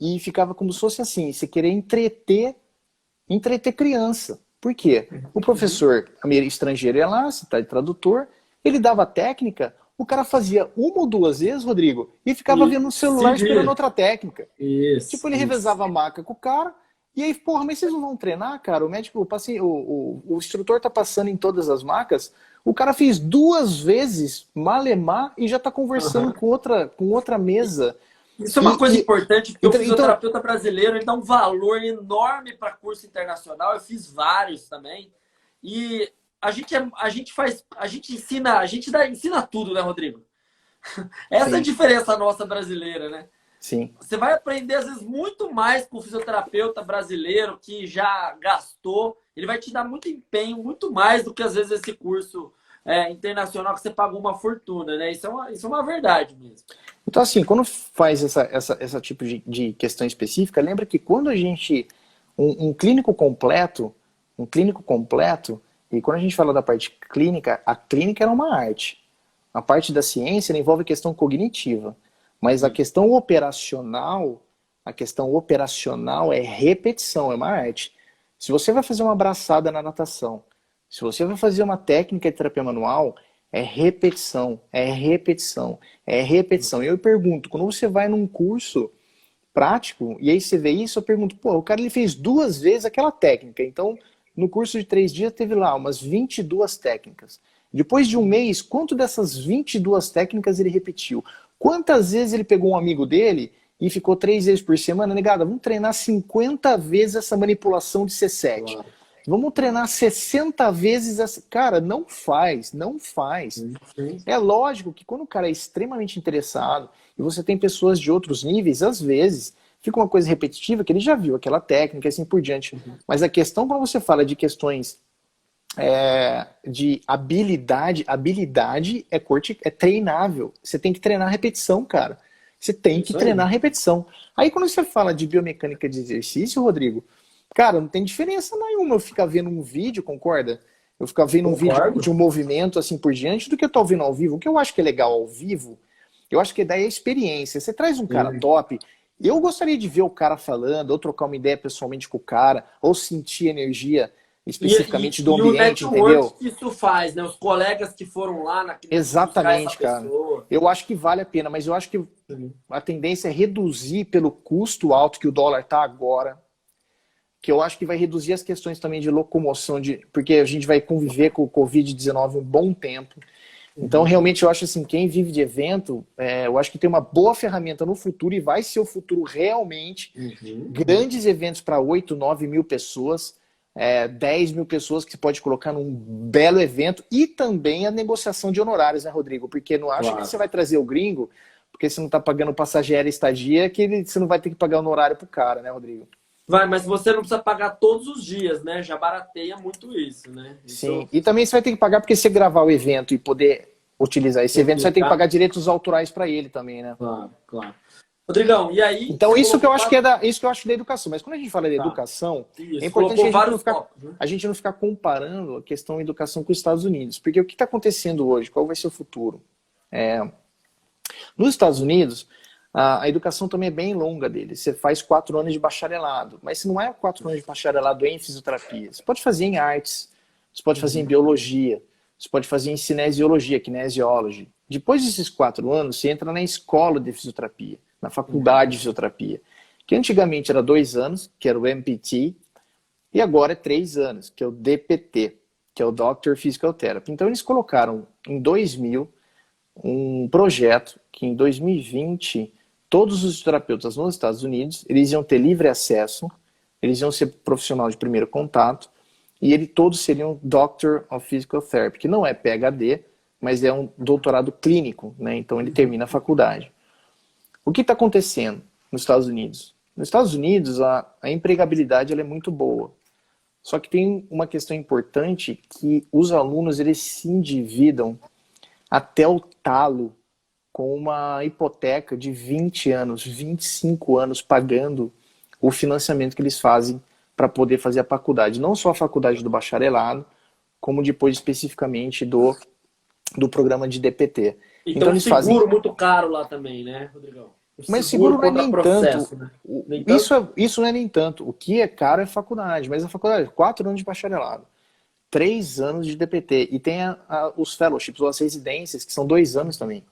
e ficava como se fosse assim, você querer entreter criança. Por quê? O Uhum. professor estrangeiro ia lá, você está de tradutor, ele dava técnica, o cara fazia uma ou duas vezes, Rodrigo, e ficava E vendo no se celular esperando vira. outra técnica. Tipo, Isso, ele isso. revezava a maca com o cara, e aí, porra, mas vocês não vão treinar, cara? O médico, o instrutor tá passando em todas as macas, o cara fez duas vezes malemar e já tá conversando Aham. com outra mesa. Isso é uma E, coisa e importante, porque o então, fisioterapeuta brasileiro ele dá um valor enorme para curso internacional. Eu fiz vários também. E a gente ensina, ensina tudo, né, Rodrigo? Essa é a sim, diferença nossa brasileira, né? sim. Você vai aprender, às vezes, muito mais com o fisioterapeuta brasileiro que já gastou. Ele vai te dar muito empenho, muito mais do que, às vezes, esse curso internacional que você pagou uma fortuna, né? Isso é uma verdade mesmo. Então, assim, quando faz essa tipo de questão específica, lembra que quando a gente. Um clínico completo, e quando a gente fala da parte clínica, a clínica era uma arte. A parte da ciência envolve a questão cognitiva. Mas a questão operacional é repetição, é uma arte. Se você vai fazer uma abraçada na natação, se você vai fazer uma técnica de terapia manual, é repetição, é repetição, é repetição. E eu pergunto, quando você vai num curso prático, e aí você vê isso, eu pergunto, pô, o cara ele fez duas vezes aquela técnica, então no curso de 3 dias teve lá umas 22 técnicas. Depois de um mês, quanto dessas 22 técnicas ele repetiu? Quantas vezes ele pegou um amigo dele e ficou 3 vezes por semana? Negada, vamos treinar 50 vezes essa manipulação de C7. Claro. Vamos treinar 60 vezes essa. Cara, não faz, não faz. Sim, sim. É lógico que quando o cara é extremamente interessado e você tem pessoas de outros níveis, às vezes fica uma coisa repetitiva que ele já viu aquela técnica e assim por diante. Mas a questão, quando você fala de questões de habilidade é treinável. Você tem que treinar a repetição, cara. Você tem que Isso aí. treinar a repetição. Aí quando você fala de biomecânica de exercício, Rodrigo, cara, não tem diferença nenhuma eu ficar vendo um vídeo, concorda? Eu ficar vendo um vídeo Concordo. de um movimento assim por diante do que eu tô vendo ao vivo. O que eu acho que é legal ao vivo, eu acho que daí é a experiência. Você traz um cara Sim. top, eu gostaria de ver o cara falando, ou trocar uma ideia pessoalmente com o cara, ou sentir energia especificamente do E o ambiente, network entendeu? que isso faz, né? Os colegas que foram lá buscar essa Exatamente, cara. pessoa. Eu acho que vale a pena, mas eu acho que Sim. a tendência é reduzir pelo custo alto que o dólar está agora, que eu acho que vai reduzir as questões também de locomoção, porque a gente vai conviver com o Covid-19 um bom tempo. Então, Uhum. realmente, eu acho assim, quem vive de evento, eu acho que tem uma boa ferramenta no futuro e vai ser o futuro realmente. Uhum. Grandes eventos para 8, 9 mil pessoas, 10 mil pessoas que você pode colocar num belo evento e também a negociação de honorários, né, Rodrigo? Porque não acha que Claro. você vai trazer o gringo, porque você não está pagando passageiro e estadia, que você não vai ter que pagar honorário pro cara, né, Rodrigo? Vai, mas você não precisa pagar todos os dias, né? Já barateia muito isso, né? Sim. Isso E também você vai ter que pagar porque você gravar o evento e poder utilizar esse evento, você vai ter que publicar. pagar direitos autorais para ele também, né? Claro, claro. Rodrigão, e aí Então, você isso que eu colocou acho que vários. é isso que eu acho da educação. Mas quando a gente fala de Tá. educação, é Isso, importante que colocou vários tópicos, né? a gente não ficar comparando a questão da educação com os Estados Unidos. Porque o que está acontecendo hoje? Qual vai ser o futuro? Nos Estados Unidos, a educação também é bem longa deles. Você faz 4 anos de bacharelado, mas se não é 4 anos de bacharelado em fisioterapia. Você pode fazer em artes, você pode fazer em Uhum. biologia, você pode fazer em cinesiologia, kinesiology. Depois desses 4 anos, você entra na escola de fisioterapia, na faculdade de fisioterapia, que antigamente era 2 anos, que era o MPT, e agora é 3 anos, que é o DPT, que é o Doctor Physical Therapy. Então eles colocaram em 2000 um projeto que em 2020 todos os terapeutas nos Estados Unidos eles iam ter livre acesso, eles iam ser profissional de primeiro contato e todos seriam Doctor of Physical Therapy, que não é PhD, mas é um doutorado clínico, né? Então ele termina a faculdade. O que está acontecendo nos Estados Unidos? Nos Estados Unidos a empregabilidade ela é muito boa, só que tem uma questão importante que os alunos eles se endividam até o talo com uma hipoteca de 20 anos, 25 anos pagando o financiamento que eles fazem para poder fazer a faculdade. Não só a faculdade do bacharelado, como depois especificamente do programa de DPT. Então um eles seguro fazem... muito caro lá também, né, Rodrigão? O Mas seguro não é contra nem processo, tanto. né? Nem tanto? Isso não é nem tanto. O que é caro é faculdade. Mas a faculdade, 4 anos de bacharelado, 3 anos de DPT. E tem os fellowships, ou as residências, que são 2 anos também.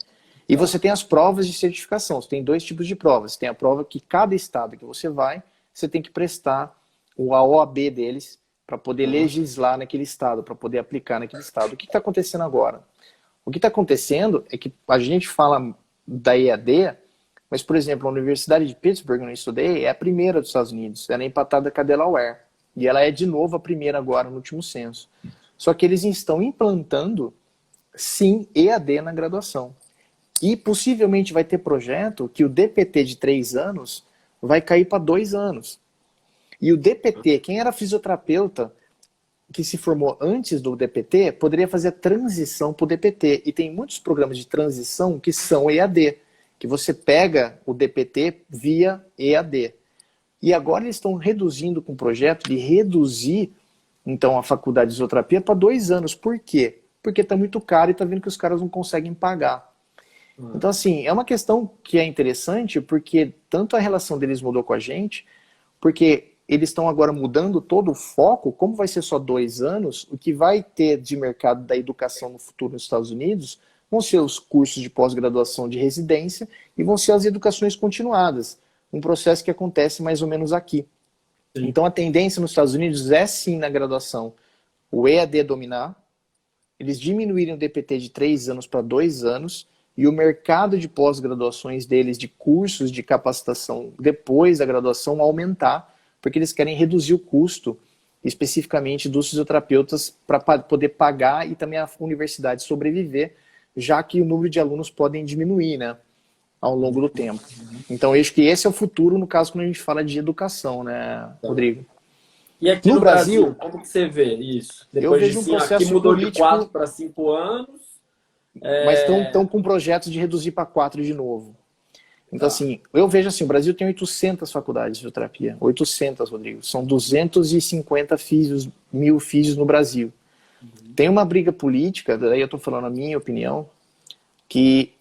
E você tem as provas de certificação. Você tem 2 tipos de provas. Tem a prova que cada estado que você vai, você tem que prestar a OAB deles para poder legislar naquele estado, para poder aplicar naquele estado. O que está acontecendo agora? O que está acontecendo é que a gente fala da EAD, mas, por exemplo, a Universidade de Pittsburgh, onde eu estudei, é a primeira dos Estados Unidos. Ela é empatada com a Delaware. E ela é, de novo, a primeira agora, no último censo. Só que eles estão implantando, sim, EAD na graduação. E, possivelmente, vai ter projeto que o DPT de 3 anos vai cair para 2 anos. E o DPT, quem era fisioterapeuta que se formou antes do DPT, poderia fazer a transição para o DPT. E tem muitos programas de transição que são EAD, que você pega o DPT via EAD. E agora eles estão reduzindo com o projeto de reduzir, então, a faculdade de fisioterapia para 2 anos. Por quê? Porque está muito caro e está vendo que os caras não conseguem pagar. Então, assim, é uma questão que é interessante, porque tanto a relação deles mudou com a gente, porque eles estão agora mudando todo o foco, como vai ser só 2 anos, o que vai ter de mercado da educação no futuro nos Estados Unidos vão ser os cursos de pós-graduação de residência e vão ser as educações continuadas, um processo que acontece mais ou menos aqui. Sim. Então a tendência nos Estados Unidos é sim na graduação o EAD dominar, eles diminuírem o DPT de 3 anos para 2 anos e o mercado de pós-graduações deles, de cursos de capacitação depois da graduação aumentar, porque eles querem reduzir o custo, especificamente dos fisioterapeutas, para poder pagar e também a universidade sobreviver, já que o número de alunos podem diminuir, né, ao longo do tempo. Então, eu acho que esse é o futuro, no caso, quando a gente fala de educação, né, Rodrigo? E aqui no Brasil, como que você vê isso? Depois eu vejo um processo aqui mudou político, de 4 para 5 anos. Mas estão com projetos de reduzir para 4 de novo. Então, assim, eu vejo assim, o Brasil tem 800 faculdades de fisioterapia. 800, Rodrigo. São 250 mil físios no Brasil. Tem uma briga política, daí eu estou falando a minha opinião, que,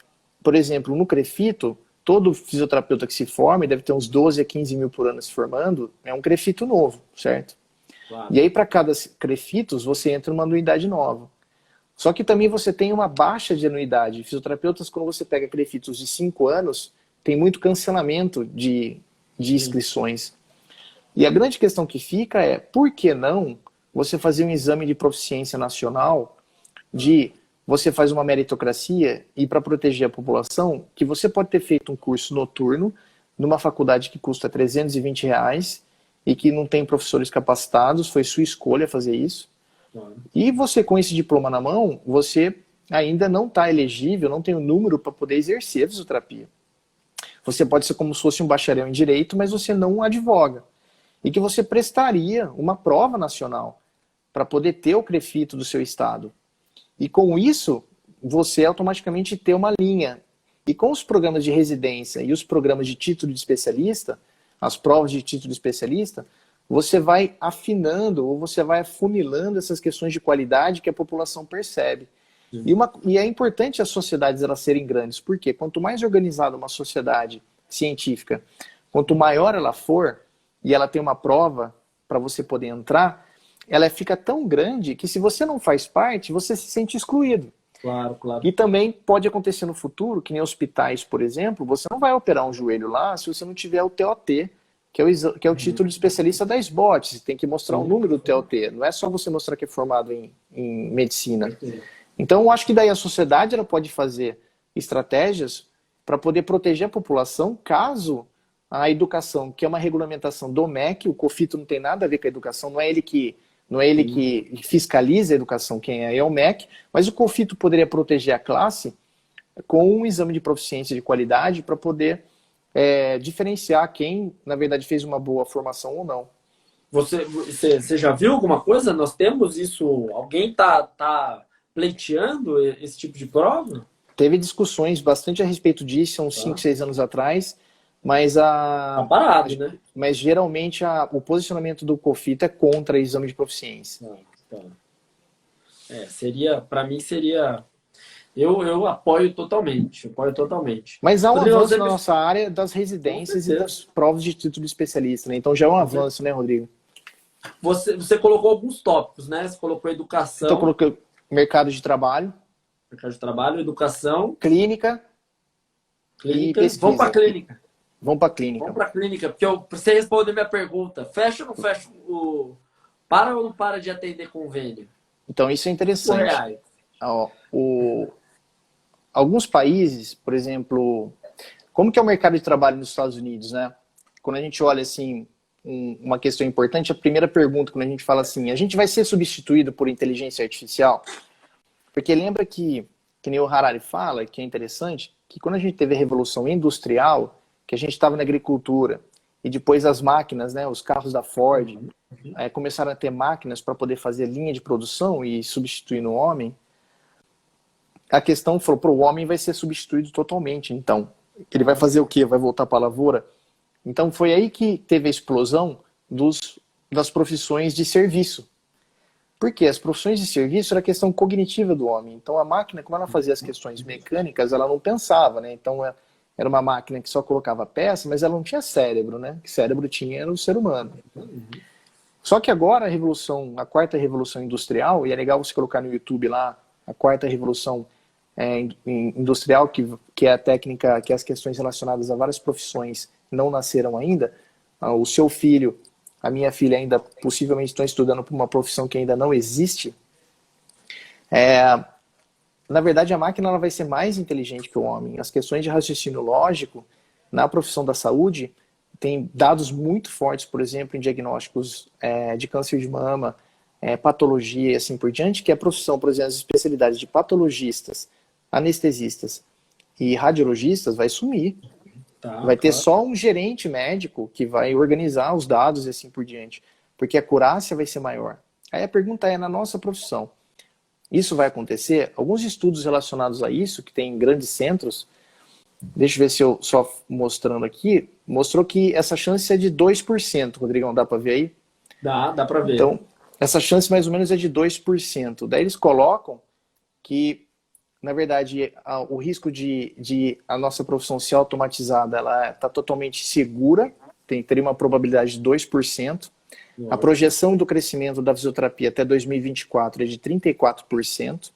por exemplo, no CREFITO, todo fisioterapeuta que se forma, e deve ter uns 12 a 15 mil por ano se formando, é um CREFITO novo, certo? Claro. E aí, para cada CREFITOS, você entra numa anuidade nova. Só que também você tem uma baixa de anuidade. Fisioterapeutas, quando você pega CREFITOS de 5 anos, tem muito cancelamento de inscrições. E a grande questão que fica é, por que não você fazer um exame de proficiência nacional, de você faz uma meritocracia e para proteger a população, que você pode ter feito um curso noturno numa faculdade que custa R$320 e que não tem professores capacitados, foi sua escolha fazer isso. E você, com esse diploma na mão, você ainda não está elegível, não tem o número para poder exercer a fisioterapia. Você pode ser como se fosse um bacharel em direito, mas você não advoga. E que você prestaria uma prova nacional para poder ter o CREFITO do seu estado. E com isso, você automaticamente ter uma linha. E com os programas de residência e os programas de título de especialista, as provas de título de especialista, você vai afinando ou você vai afunilando essas questões de qualidade que a população percebe. E é importante as sociedades elas serem grandes, porque quanto mais organizada uma sociedade científica, quanto maior ela for, e ela tem uma prova para você poder entrar, ela fica tão grande que se você não faz parte, você se sente excluído. Claro, claro. E também pode acontecer no futuro, que nem hospitais, por exemplo, você não vai operar um joelho lá se você não tiver o TOT, que é o título de especialista da SBOT. Você tem que mostrar o número do TOT. Não é só você mostrar que é formado em medicina. Então, eu acho que daí a sociedade ela pode fazer estratégias para poder proteger a população caso a educação, que é uma regulamentação do MEC, o COFITO não tem nada a ver com a educação, não é ele que fiscaliza a educação, quem é o MEC, mas o COFITO poderia proteger a classe com um exame de proficiência de qualidade para poder diferenciar quem, na verdade, fez uma boa formação ou não. Você já viu alguma coisa? Nós temos isso? Alguém tá pleiteando esse tipo de prova? Teve discussões bastante a respeito disso, uns 5, 6 anos atrás. Mas, Tá parado, né? mas geralmente o posicionamento do COFITO é contra exame de proficiência. Tá. Para mim seria. Eu apoio totalmente. Apoio totalmente. Mas há um Rodrigo, avanço na nossa área das com residências e certeza. das provas de título de especialista, né? Então já é um avanço, né, Rodrigo? Você colocou alguns tópicos, né? Você colocou Então educação, eu coloquei mercado de trabalho, mercado de trabalho, educação, clínica e clínica. pesquisa. Vamos para clínica. Vamos para clínica. Vamos para clínica, porque pra você responder minha pergunta, fecha ou não fecha o. Para ou não para de atender convênio? Então isso é interessante. R$5. Ó, alguns países, por exemplo, como que é o mercado de trabalho nos Estados Unidos, né? Quando a gente olha assim, uma questão importante, a primeira pergunta, quando a gente fala assim, a gente vai ser substituído por inteligência artificial? Porque lembra que nem o Harari fala, que é interessante, que quando a gente teve a revolução industrial, que a gente estava na agricultura, e depois as máquinas, né, os carros da Ford, começaram a ter máquinas para poder fazer linha de produção e substituir no homem, a questão falou, o homem vai ser substituído totalmente, então. Ele vai fazer o quê? Vai voltar para a lavoura? Então foi aí que teve a explosão das profissões de serviço. Porque as profissões de serviço era a questão cognitiva do homem. Então a máquina, como ela fazia as questões mecânicas, ela não pensava, né? Então era uma máquina que só colocava peça, mas ela não tinha cérebro, né? Que cérebro tinha era o ser humano. Só que agora a quarta revolução industrial, e é legal você colocar no YouTube lá, a quarta revolução industrial, que é a técnica, que é as questões relacionadas a várias profissões não nasceram ainda. O seu filho, a minha filha ainda possivelmente estão estudando por uma profissão que ainda não existe. Na verdade, a máquina ela vai ser mais inteligente que o homem. As questões de raciocínio lógico na profissão da saúde tem dados muito fortes, por exemplo, em diagnósticos de câncer de mama, patologia e assim por diante, que a profissão, por exemplo, as especialidades de patologistas, anestesistas e radiologistas vai sumir. Vai ter só um gerente médico que vai organizar os dados e assim por diante, porque a acurácia vai ser maior. Aí a pergunta é, na nossa profissão, isso vai acontecer? Alguns estudos relacionados a isso, que tem em grandes centros, deixa eu ver se eu só mostrando aqui, mostrou que essa chance é de 2%, Rodrigão, dá para ver aí? Dá para ver. Então, essa chance mais ou menos é de 2%. Daí eles colocam que na verdade, o risco de a nossa profissão ser automatizada, ela está totalmente segura, teria uma probabilidade de 2%. A projeção do crescimento da fisioterapia até 2024 é de 34%.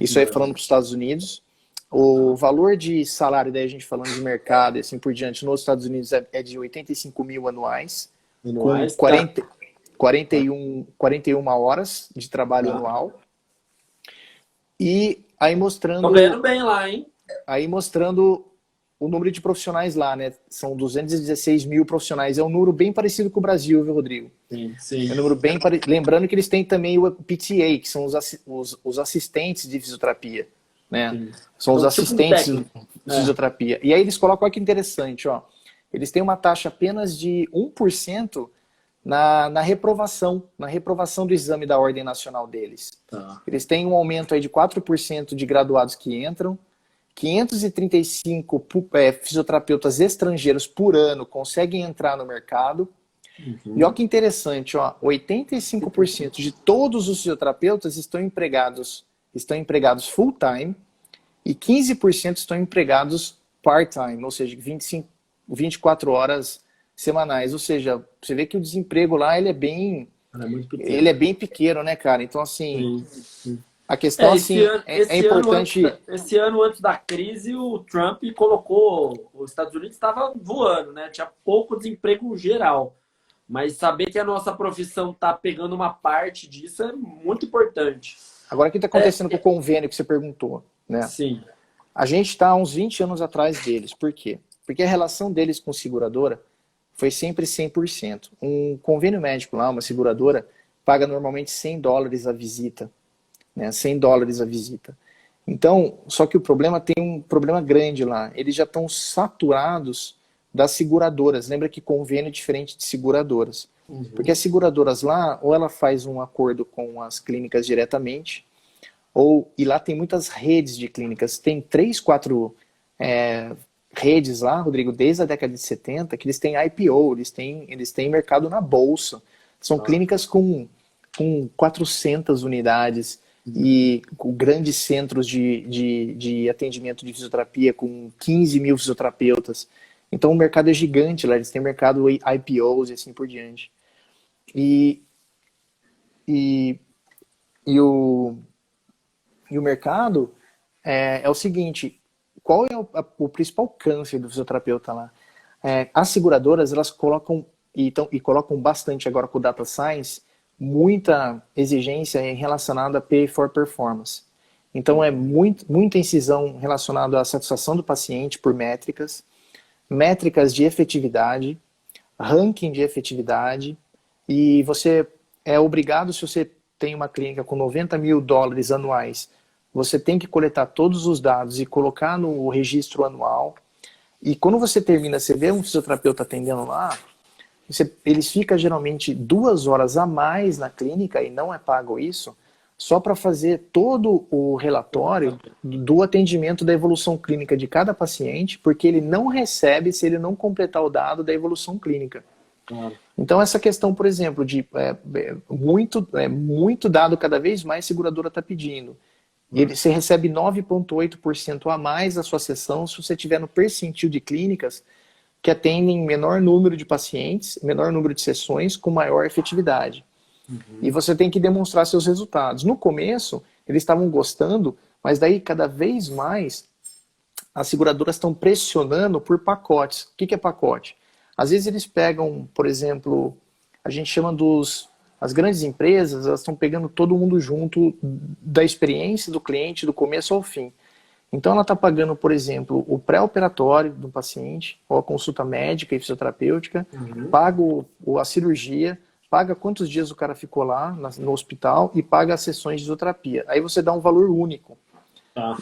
Isso aí falando para os Estados Unidos. O valor de salário, daí a gente falando de mercado e assim por diante, nos Estados Unidos é de 85 mil anuais, com 41 horas de trabalho anual. E aí mostrando... Tô ganhando bem lá, hein? Aí mostrando o número de profissionais lá, né? São 216 mil profissionais. É um número bem parecido com o Brasil, viu, Rodrigo? Sim. É um número bem parecido. Lembrando que eles têm também o PTA, que são os assistentes de fisioterapia, né? Sim. São os assistentes de fisioterapia. E aí eles colocam, olha que interessante, ó. Eles têm uma taxa apenas de 1% na reprovação do exame da ordem nacional deles. Eles têm um aumento aí de 4% de graduados que entram, 535 fisioterapeutas estrangeiros por ano conseguem entrar no mercado. E olha que interessante, ó, 85% de todos os fisioterapeutas estão empregados full-time e 15% estão empregados part-time, ou seja, 24 horas semanais, ou seja, você vê que o desemprego lá ele é bem pequeno, né, cara? Então, assim, a questão é importante... Esse ano, antes da crise, o Trump colocou... Os Estados Unidos estava voando, né? Tinha pouco desemprego geral. Mas saber que a nossa profissão está pegando uma parte disso é muito importante. Agora, o que está acontecendo com o convênio que você perguntou, né? Sim. A gente está há uns 20 anos atrás deles. Por quê? Porque a relação deles com seguradora foi sempre 100%. Um convênio médico lá, uma seguradora, paga normalmente $100 a visita. Né? $100 a visita. Então, só que o problema tem um problema grande lá. Eles já estão saturados das seguradoras. Lembra que convênio é diferente de seguradoras. Porque as seguradoras lá, ou ela faz um acordo com as clínicas diretamente, e lá tem muitas redes de clínicas. Tem 3, 4 redes lá, Rodrigo, desde a década de 70, que eles têm IPO, eles têm mercado na bolsa. São clínicas com 400 unidades e com grandes centros de atendimento de fisioterapia, com 15 mil fisioterapeutas. Então o mercado é gigante lá, eles têm mercado IPOs e assim por diante. E o mercado é o seguinte, qual é o principal câncer do fisioterapeuta lá? As seguradoras, elas colocam, e colocam bastante agora com o Data Science, muita exigência relacionada a Pay for Performance. Então é muita incisão relacionada à satisfação do paciente por métricas de efetividade, ranking de efetividade, e você é obrigado, se você tem uma clínica com $90 mil anuais, você tem que coletar todos os dados e colocar no registro anual. E quando você termina, você vê um fisioterapeuta atendendo lá, eles ficam geralmente 2 horas a mais na clínica, e não é pago isso, só para fazer todo o relatório do atendimento da evolução clínica de cada paciente, porque ele não recebe se ele não completar o dado da evolução clínica. Então essa questão, por exemplo, de muito dado cada vez mais a seguradora está pedindo. Você recebe 9,8% a mais a sua sessão se você tiver no percentil de clínicas que atendem menor número de pacientes, menor número de sessões com maior efetividade. E você tem que demonstrar seus resultados. No começo, eles estavam gostando, mas daí cada vez mais as seguradoras estão pressionando por pacotes. O que é pacote? Às vezes eles pegam, por exemplo, a gente chama as grandes empresas, elas estão pegando todo mundo junto da experiência do cliente, do começo ao fim. Então ela está pagando, por exemplo, o pré-operatório do paciente, ou a consulta médica e fisioterapêutica, paga a cirurgia, paga quantos dias o cara ficou lá no hospital e paga as sessões de fisioterapia. Aí você dá um valor único.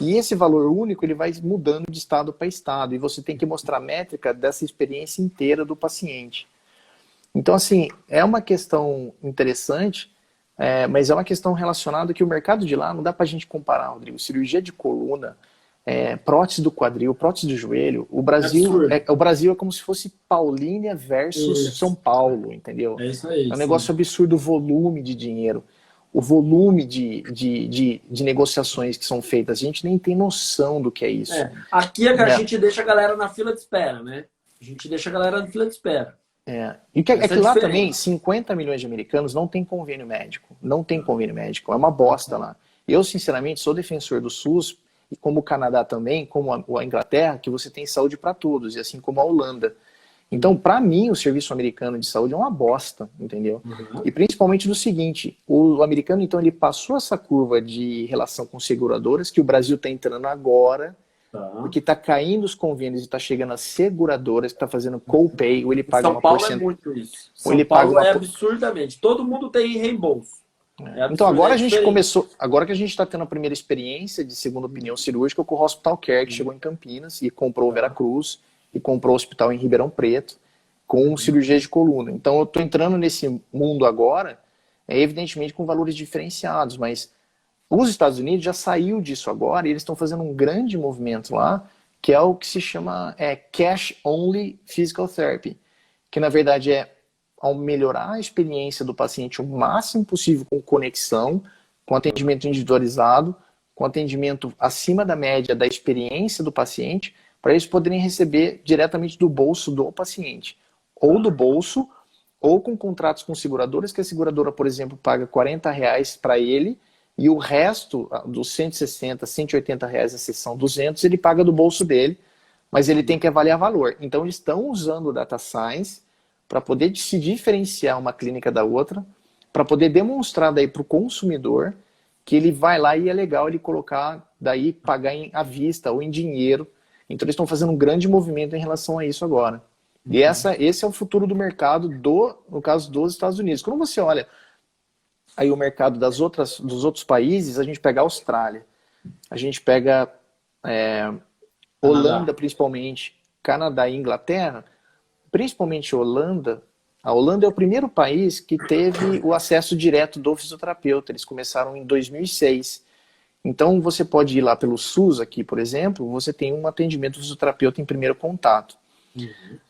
E esse valor único ele vai mudando de estado para estado, e você tem que mostrar a métrica dessa experiência inteira do paciente. Então, assim, é uma questão interessante, mas é uma questão relacionada que o mercado de lá não dá para a gente comparar, Rodrigo. Cirurgia de coluna, prótese do quadril, prótese do joelho. O Brasil é como se fosse Paulínia versus São Paulo, entendeu? É isso aí. É um negócio absurdo o volume de dinheiro, o volume de negociações que são feitas. A gente nem tem noção do que é isso. Aqui é que a gente deixa a galera na fila de espera, né? A gente deixa a galera na fila de espera. E que lá também, 50 milhões de americanos não tem convênio médico. Não tem convênio médico. É uma bosta lá. Eu, sinceramente, sou defensor do SUS, e como o Canadá também, como a Inglaterra, que você tem saúde para todos, e assim como a Holanda. Então, para mim, o serviço americano de saúde é uma bosta, entendeu? E principalmente do seguinte, o americano, então, ele passou essa curva de relação com seguradoras, que o Brasil está entrando agora, porque está caindo os convênios e está chegando as seguradoras que está fazendo co-pay, ou ele paga uma porcentagem. São Paulo é muito isso. São Paulo é absurdamente. Todo mundo tem reembolso. Então agora a gente começou, agora que a gente está tendo a primeira experiência de segunda opinião cirúrgica com o Hospital Care, que chegou em Campinas e comprou o Veracruz e comprou o hospital em Ribeirão Preto com cirurgia de coluna. Então eu estou entrando nesse mundo agora, evidentemente com valores diferenciados, mas os Estados Unidos já saiu disso agora e eles estão fazendo um grande movimento lá, que é o que se chama Cash Only Physical Therapy, que na verdade ao melhorar a experiência do paciente o máximo possível com conexão, com atendimento individualizado, com atendimento acima da média da experiência do paciente, para eles poderem receber diretamente do bolso do paciente. Ou do bolso, ou com contratos com seguradoras, que a seguradora, por exemplo, paga R$40 para ele, e o resto, dos 160, R$180 a sessão, 200, ele paga do bolso dele, mas ele tem que avaliar valor. Então eles estão usando o Data Science para poder se diferenciar uma clínica da outra, para poder demonstrar daí para o consumidor que ele vai lá e é legal ele colocar, daí pagar à vista ou em dinheiro. Então eles estão fazendo um grande movimento em relação a isso agora. E esse é o futuro do mercado, no caso dos Estados Unidos. Quando você olha aí o mercado dos outros países, a gente pega a Austrália, a gente pega Holanda principalmente, Canadá e Inglaterra. Principalmente a Holanda é o primeiro país que teve o acesso direto do fisioterapeuta. Eles começaram em 2006. Então, você pode ir lá pelo SUS aqui, por exemplo, você tem um atendimento fisioterapeuta em primeiro contato.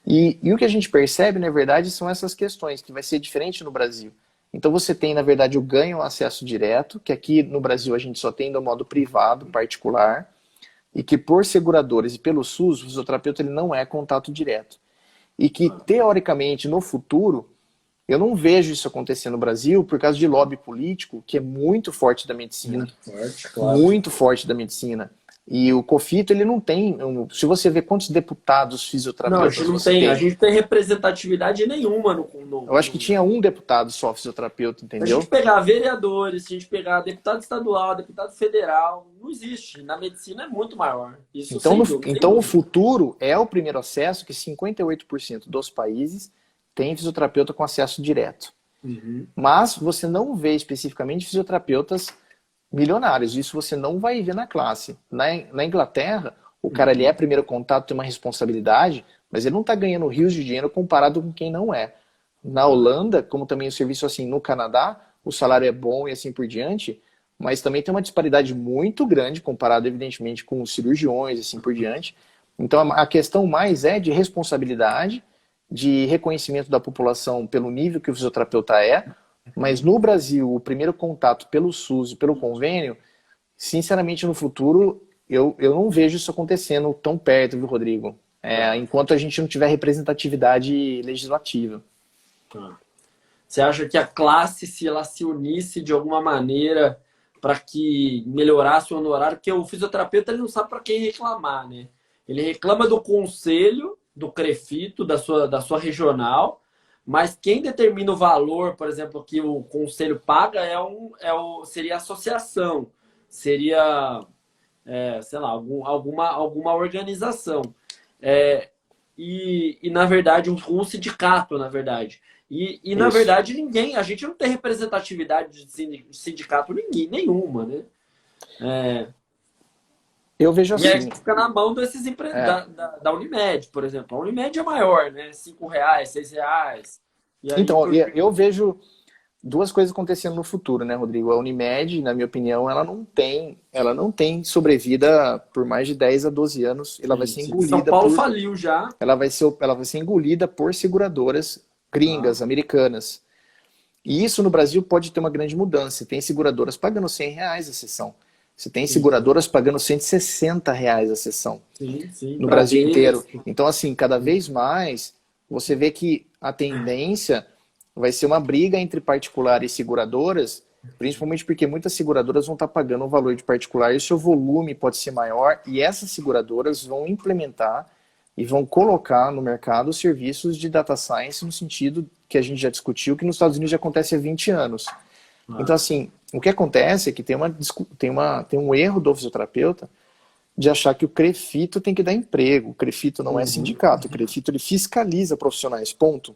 E o que a gente percebe, na verdade, são essas questões, que vai ser diferente no Brasil. Então, você tem, na verdade, o ganho ao acesso direto, que aqui no Brasil a gente só tem do modo privado, particular, e que por seguradores e pelo SUS, o fisioterapeuta ele não é contato direto. E que, teoricamente, no futuro, eu não vejo isso acontecer no Brasil por causa de lobby político, que é muito forte da medicina. Muito forte, claro. Muito forte da medicina. E o COFITO, ele não tem... Se você vê quantos deputados fisioterapeutas... Não, a gente não tem. A gente tem representatividade nenhuma Eu acho que tinha um deputado só fisioterapeuta, entendeu? Se a gente pegar vereadores, se a gente pegar deputado estadual, deputado federal, não existe. Na medicina é muito maior. Isso então o futuro é o primeiro acesso, que 58% dos países tem fisioterapeuta com acesso direto. Mas você não vê especificamente fisioterapeutas milionários. Isso você não vai ver na classe. Na Inglaterra, o cara ele é primeiro contato, tem uma responsabilidade, mas ele não está ganhando rios de dinheiro comparado com quem não é. Na Holanda, como também o serviço assim no Canadá, o salário é bom e assim por diante, mas também tem uma disparidade muito grande comparado, evidentemente, com os cirurgiões e assim por diante. Então a questão mais é de responsabilidade, de reconhecimento da população pelo nível que o fisioterapeuta é, mas no Brasil, o primeiro contato pelo SUS e pelo convênio, sinceramente, no futuro, eu não vejo isso acontecendo tão perto, viu, Rodrigo? Enquanto a gente não tiver representatividade legislativa. Você acha que a classe, se ela se unisse de alguma maneira para que melhorasse o honorário, porque o fisioterapeuta ele não sabe para quem reclamar, né? Ele reclama do conselho, do CREFITO, da sua regional, mas quem determina o valor, por exemplo, que o conselho paga seria a associação, seria, sei lá, alguma organização. E, na verdade, um sindicato, na verdade. E na verdade, a gente não tem representatividade de sindicato nenhuma, né? Eu vejo assim. E aí fica na mão desses da Unimed, por exemplo. A Unimed é maior, né? R$5, R$6. Então, eu vejo duas coisas acontecendo no futuro, né, Rodrigo? A Unimed, na minha opinião, ela não tem sobrevida por mais de 10 a 12 anos. Ela vai ser engolida. São Paulo faliu já. Ela vai ser engolida por seguradoras gringas, americanas. E isso no Brasil pode ter uma grande mudança. Você tem seguradoras pagando R$100 a sessão. Você tem seguradoras pagando R$160 a sessão. Sim. No Brasil inteiro. Então, assim, cada vez mais você vê que a tendência vai ser uma briga entre particulares e seguradoras, principalmente porque muitas seguradoras vão estar pagando um valor de particular e o seu volume pode ser maior, e essas seguradoras vão implementar e vão colocar no mercado serviços de data science no sentido que a gente já discutiu, que nos Estados Unidos já acontece há 20 anos. Então, assim, o que acontece é que tem um erro do fisioterapeuta de achar que o CREFITO tem que dar emprego. O CREFITO não é sindicato. O CREFITO ele fiscaliza profissionais. Ponto.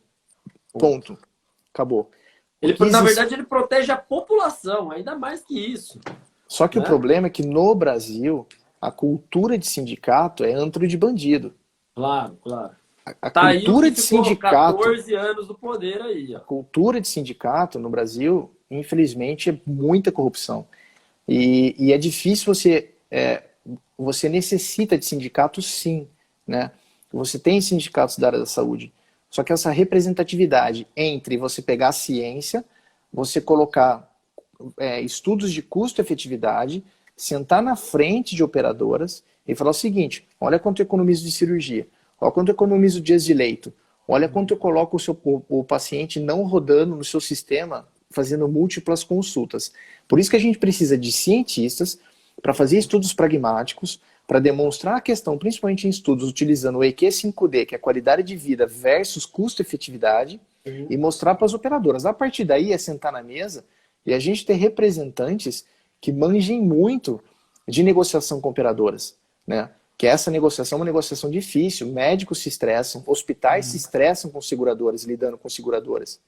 Acabou. Na verdade, ele protege a população, ainda mais que isso. Só que o problema é que no Brasil, a cultura de sindicato é antro de bandido. Claro. A cultura de sindicato... 14 anos do poder aí. Ó. A cultura de sindicato no Brasil, infelizmente, é muita corrupção. E é difícil você necessita de sindicatos, sim, né? Você tem sindicatos da área da saúde. Só que essa representatividade entre você pegar a ciência, você colocar estudos de custo-efetividade, sentar na frente de operadoras e falar o seguinte: olha quanto eu economizo de cirurgia, olha quanto eu economizo dias de leito, olha quanto eu coloco o paciente não rodando no seu sistema, fazendo múltiplas consultas. Por isso que a gente precisa de cientistas para fazer estudos pragmáticos, para demonstrar a questão, principalmente em estudos utilizando o EQ5D, que é qualidade de vida versus custo-efetividade, e mostrar para as operadoras. A partir daí é sentar na mesa e a gente ter representantes que manjem muito de negociação com operadoras, né? Que essa negociação é uma negociação difícil, médicos se estressam, hospitais se estressam com seguradoras, lidando com seguradoras.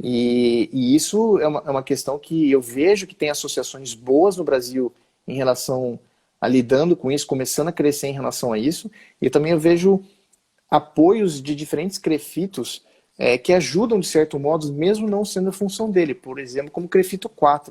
E isso é uma questão que eu vejo que tem associações boas no Brasil em relação a lidando com isso, começando a crescer em relação a isso. E também eu vejo apoios de diferentes CREFITOs que ajudam, de certo modo, mesmo não sendo a função dele. Por exemplo, como o CREFITO 4,